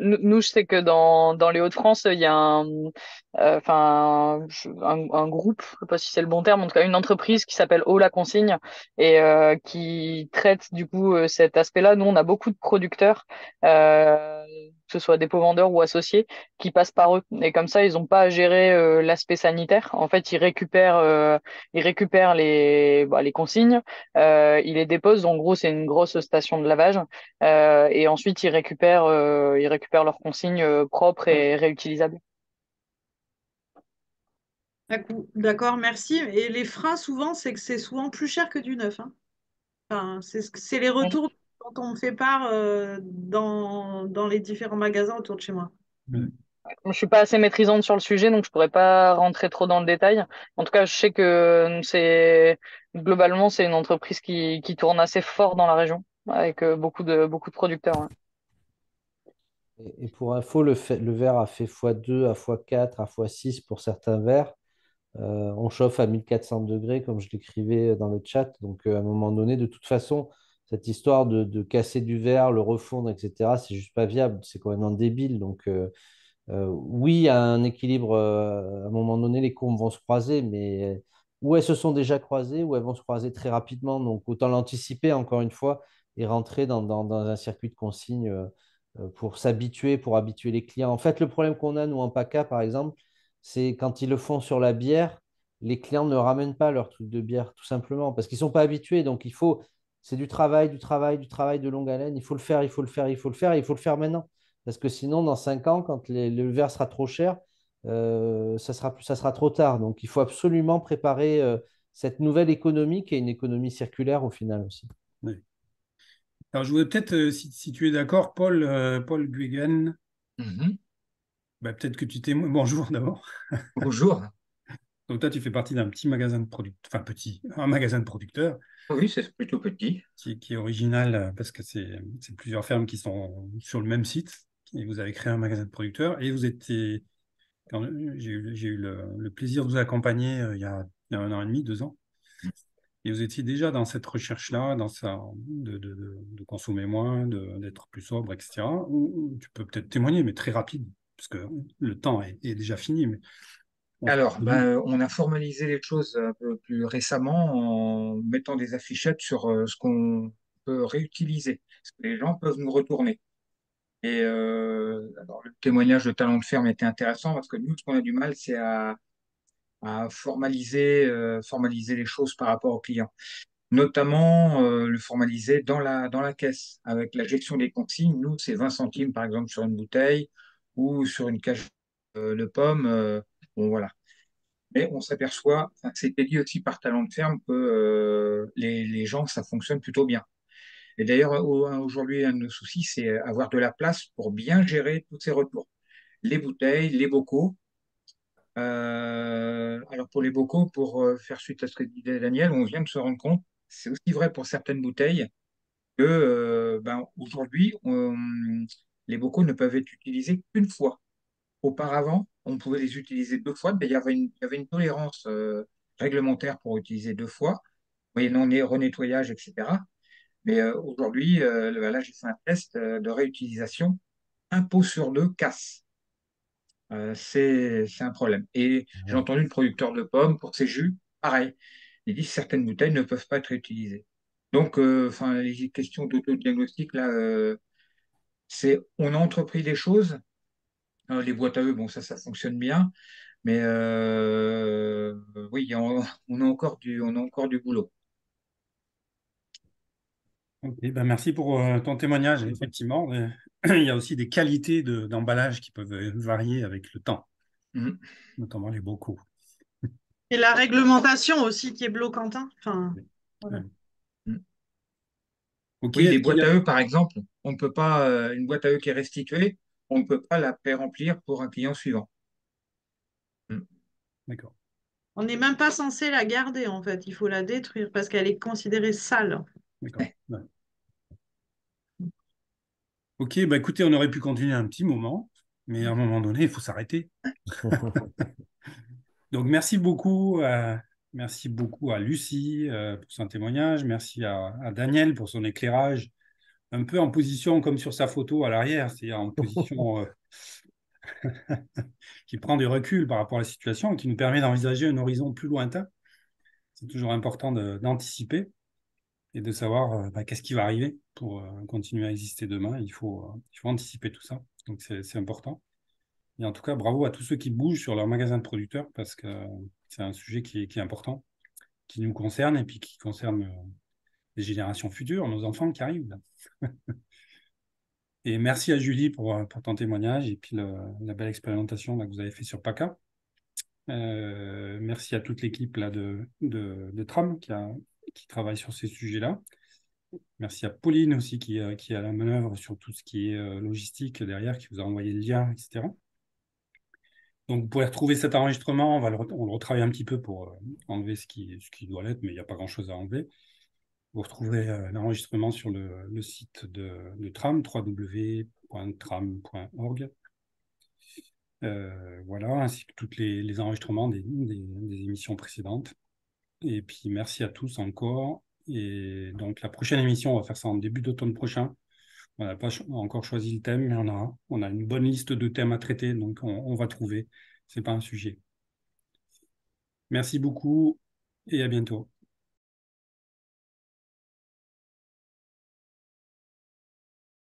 nous, je sais que dans les Hauts-de-France, il y a un groupe, je sais pas si c'est le bon terme, en tout cas une entreprise qui s'appelle Eau la Consigne et qui traite du coup cet aspect-là. Nous, on a beaucoup de producteurs, ce soit dépôt vendeur ou associés, qui passent par eux. Et comme ça, ils n'ont pas à gérer l'aspect sanitaire. En fait, ils récupèrent les consignes, ils les déposent. En gros, c'est une grosse station de lavage. Et ensuite, ils récupèrent leurs consignes propres et réutilisables. D'accord, merci. Et les freins, souvent, c'est que c'est souvent plus cher que du neuf, hein. Enfin, c'est les retours dont on me fait part dans les différents magasins autour de chez moi. Ouais. Je suis pas assez maîtrisante sur le sujet, donc je pourrais pas rentrer trop dans le détail. En tout cas, je sais que globalement, c'est une entreprise qui tourne assez fort dans la région, avec beaucoup de producteurs. Ouais. Et pour info, le verre a fait x2, à x4, à x6 pour certains verres. On chauffe à 1400 degrés, comme je l'écrivais dans le chat. Donc, à un moment donné, de toute façon, cette histoire de casser du verre, le refondre, etc., c'est juste pas viable. C'est complètement débile. Donc, oui, il y a un équilibre. À un moment donné, les courbes vont se croiser, mais ou elles se sont déjà croisées, ou elles vont se croiser très rapidement. Donc, autant l'anticiper, encore une fois, et rentrer dans un circuit de consigne pour s'habituer, pour habituer les clients. En fait, le problème qu'on a, nous, en PACA, par exemple, c'est quand ils le font sur la bière, les clients ne ramènent pas leur truc de bière, tout simplement, parce qu'ils ne sont pas habitués. Donc, c'est du travail, du travail, du travail de longue haleine. Il faut le faire, il faut le faire, il faut le faire, et il faut le faire maintenant. Parce que sinon, dans 5 ans, quand le verre sera trop cher, ça sera trop tard. Donc, il faut absolument préparer cette nouvelle économie qui est une économie circulaire au final aussi. Ouais. Alors, je voudrais peut-être, si tu es d'accord, Paul Guéguen, Mhm. bah, peut-être que tu témoignes. Bonjour d'abord. Bonjour. Donc, toi, tu fais partie d'un petit magasin de producteurs, enfin, un magasin de producteurs Oui, c'est plutôt petit. qui est original parce que c'est plusieurs fermes qui sont sur le même site. Et vous avez créé un magasin de producteurs et vous étiez. J'ai eu le plaisir de vous accompagner il y a 1 an et demi, 2 ans. Et vous étiez déjà dans cette recherche-là, de consommer moins, d'être plus sobre, etc. Tu peux peut-être témoigner, mais très rapide, parce que le temps est déjà fini. Mais on se Alors, dit, on a formalisé les choses un peu plus récemment en mettant des affichettes sur ce qu'on peut réutiliser, ce que les gens peuvent nous retourner. Et alors, le témoignage de Talent de Ferme était intéressant parce que nous, ce qu'on a du mal, c'est à formaliser les choses par rapport aux clients. Notamment le formaliser dans la caisse. Avec la gestion des consignes, nous, c'est 20 centimes par exemple sur une bouteille ou sur une cage de pommes. Bon, voilà. Mais on s'aperçoit, enfin, c'était dit aussi par Talent de Ferme, que les gens, ça fonctionne plutôt bien. Et d'ailleurs, aujourd'hui, un de nos soucis, c'est avoir de la place pour bien gérer tous ces retours. Les bouteilles, les bocaux. Alors pour les bocaux, pour faire suite à ce que disait Daniel, on vient de se rendre compte, c'est aussi vrai pour certaines bouteilles, que aujourd'hui, les bocaux ne peuvent être utilisés qu'une fois. Auparavant, on pouvait les utiliser 2 fois, mais il y avait une tolérance réglementaire pour utiliser 2 fois, moyennant renettoyage, etc. Mais aujourd'hui, là, j'ai fait un test de réutilisation. Un pot sur deux casse. C'est un problème. Et j'ai Ouais. entendu le producteur de pommes pour ses jus, pareil. Il dit que certaines bouteilles ne peuvent pas être réutilisées. Donc, enfin, les questions d'autodiagnostic, là, on a entrepris des choses. Les boîtes à eux, bon, ça fonctionne bien. Mais oui, on a encore du boulot. ok, ben merci pour ton témoignage. Effectivement, il y a aussi des qualités d'emballage qui peuvent varier avec le temps, Mhm. notamment les bocaux. Et la réglementation aussi qui est bloquante, hein. Enfin, voilà. Ouais. Mhm. Ok, Oui, les est-ce qu'il y boîtes a... à eux, par exemple, on ne peut pas, une boîte à eux qui est restituée, on ne peut pas la pré-remplir pour un client suivant. Mhm. D'accord, On n'est même pas censé la garder, en fait. Il faut la détruire parce qu'elle est considérée sale. d'accord. Ouais. Ok, bah écoutez, on aurait pu continuer un petit moment, mais à un moment donné, il faut s'arrêter. Donc, merci beaucoup à Lucie pour son témoignage. Merci à Daniel pour son éclairage, un peu en position comme sur sa photo à l'arrière, c'est-à-dire en position qui prend du recul par rapport à la situation, qui nous permet d'envisager un horizon plus lointain. C'est toujours important d'anticiper et de savoir qu'est-ce qui va arriver pour continuer à exister demain. Il faut anticiper tout ça. Donc, c'est important. Et en tout cas, bravo à tous ceux qui bougent sur leur magasin de producteurs parce que c'est un sujet qui est important, qui nous concerne et puis qui concerne les générations futures, nos enfants qui arrivent là. Et merci à Julie pour ton témoignage et puis la belle expérimentation là, que vous avez fait sur PACA. Merci à toute l'équipe là, de Tram qui travaille sur ces sujets-là. Merci à Pauline aussi qui est à la manœuvre sur tout ce qui est logistique derrière, qui vous a envoyé le lien, etc. Donc, vous pourrez retrouver cet enregistrement. On le retravaille un petit peu pour enlever ce qui doit l'être, mais il n'y a pas grand-chose à enlever. Vous retrouverez l'enregistrement sur le site de Tram, www.tram.org. Voilà, ainsi que tous les enregistrements des émissions précédentes. Et puis, merci à tous encore. Et donc, la prochaine émission, on va faire ça en début d'automne prochain. On n'a pas encore choisi le thème, mais on a une bonne liste de thèmes à traiter, donc on va trouver. Ce n'est pas un sujet. Merci beaucoup et à bientôt.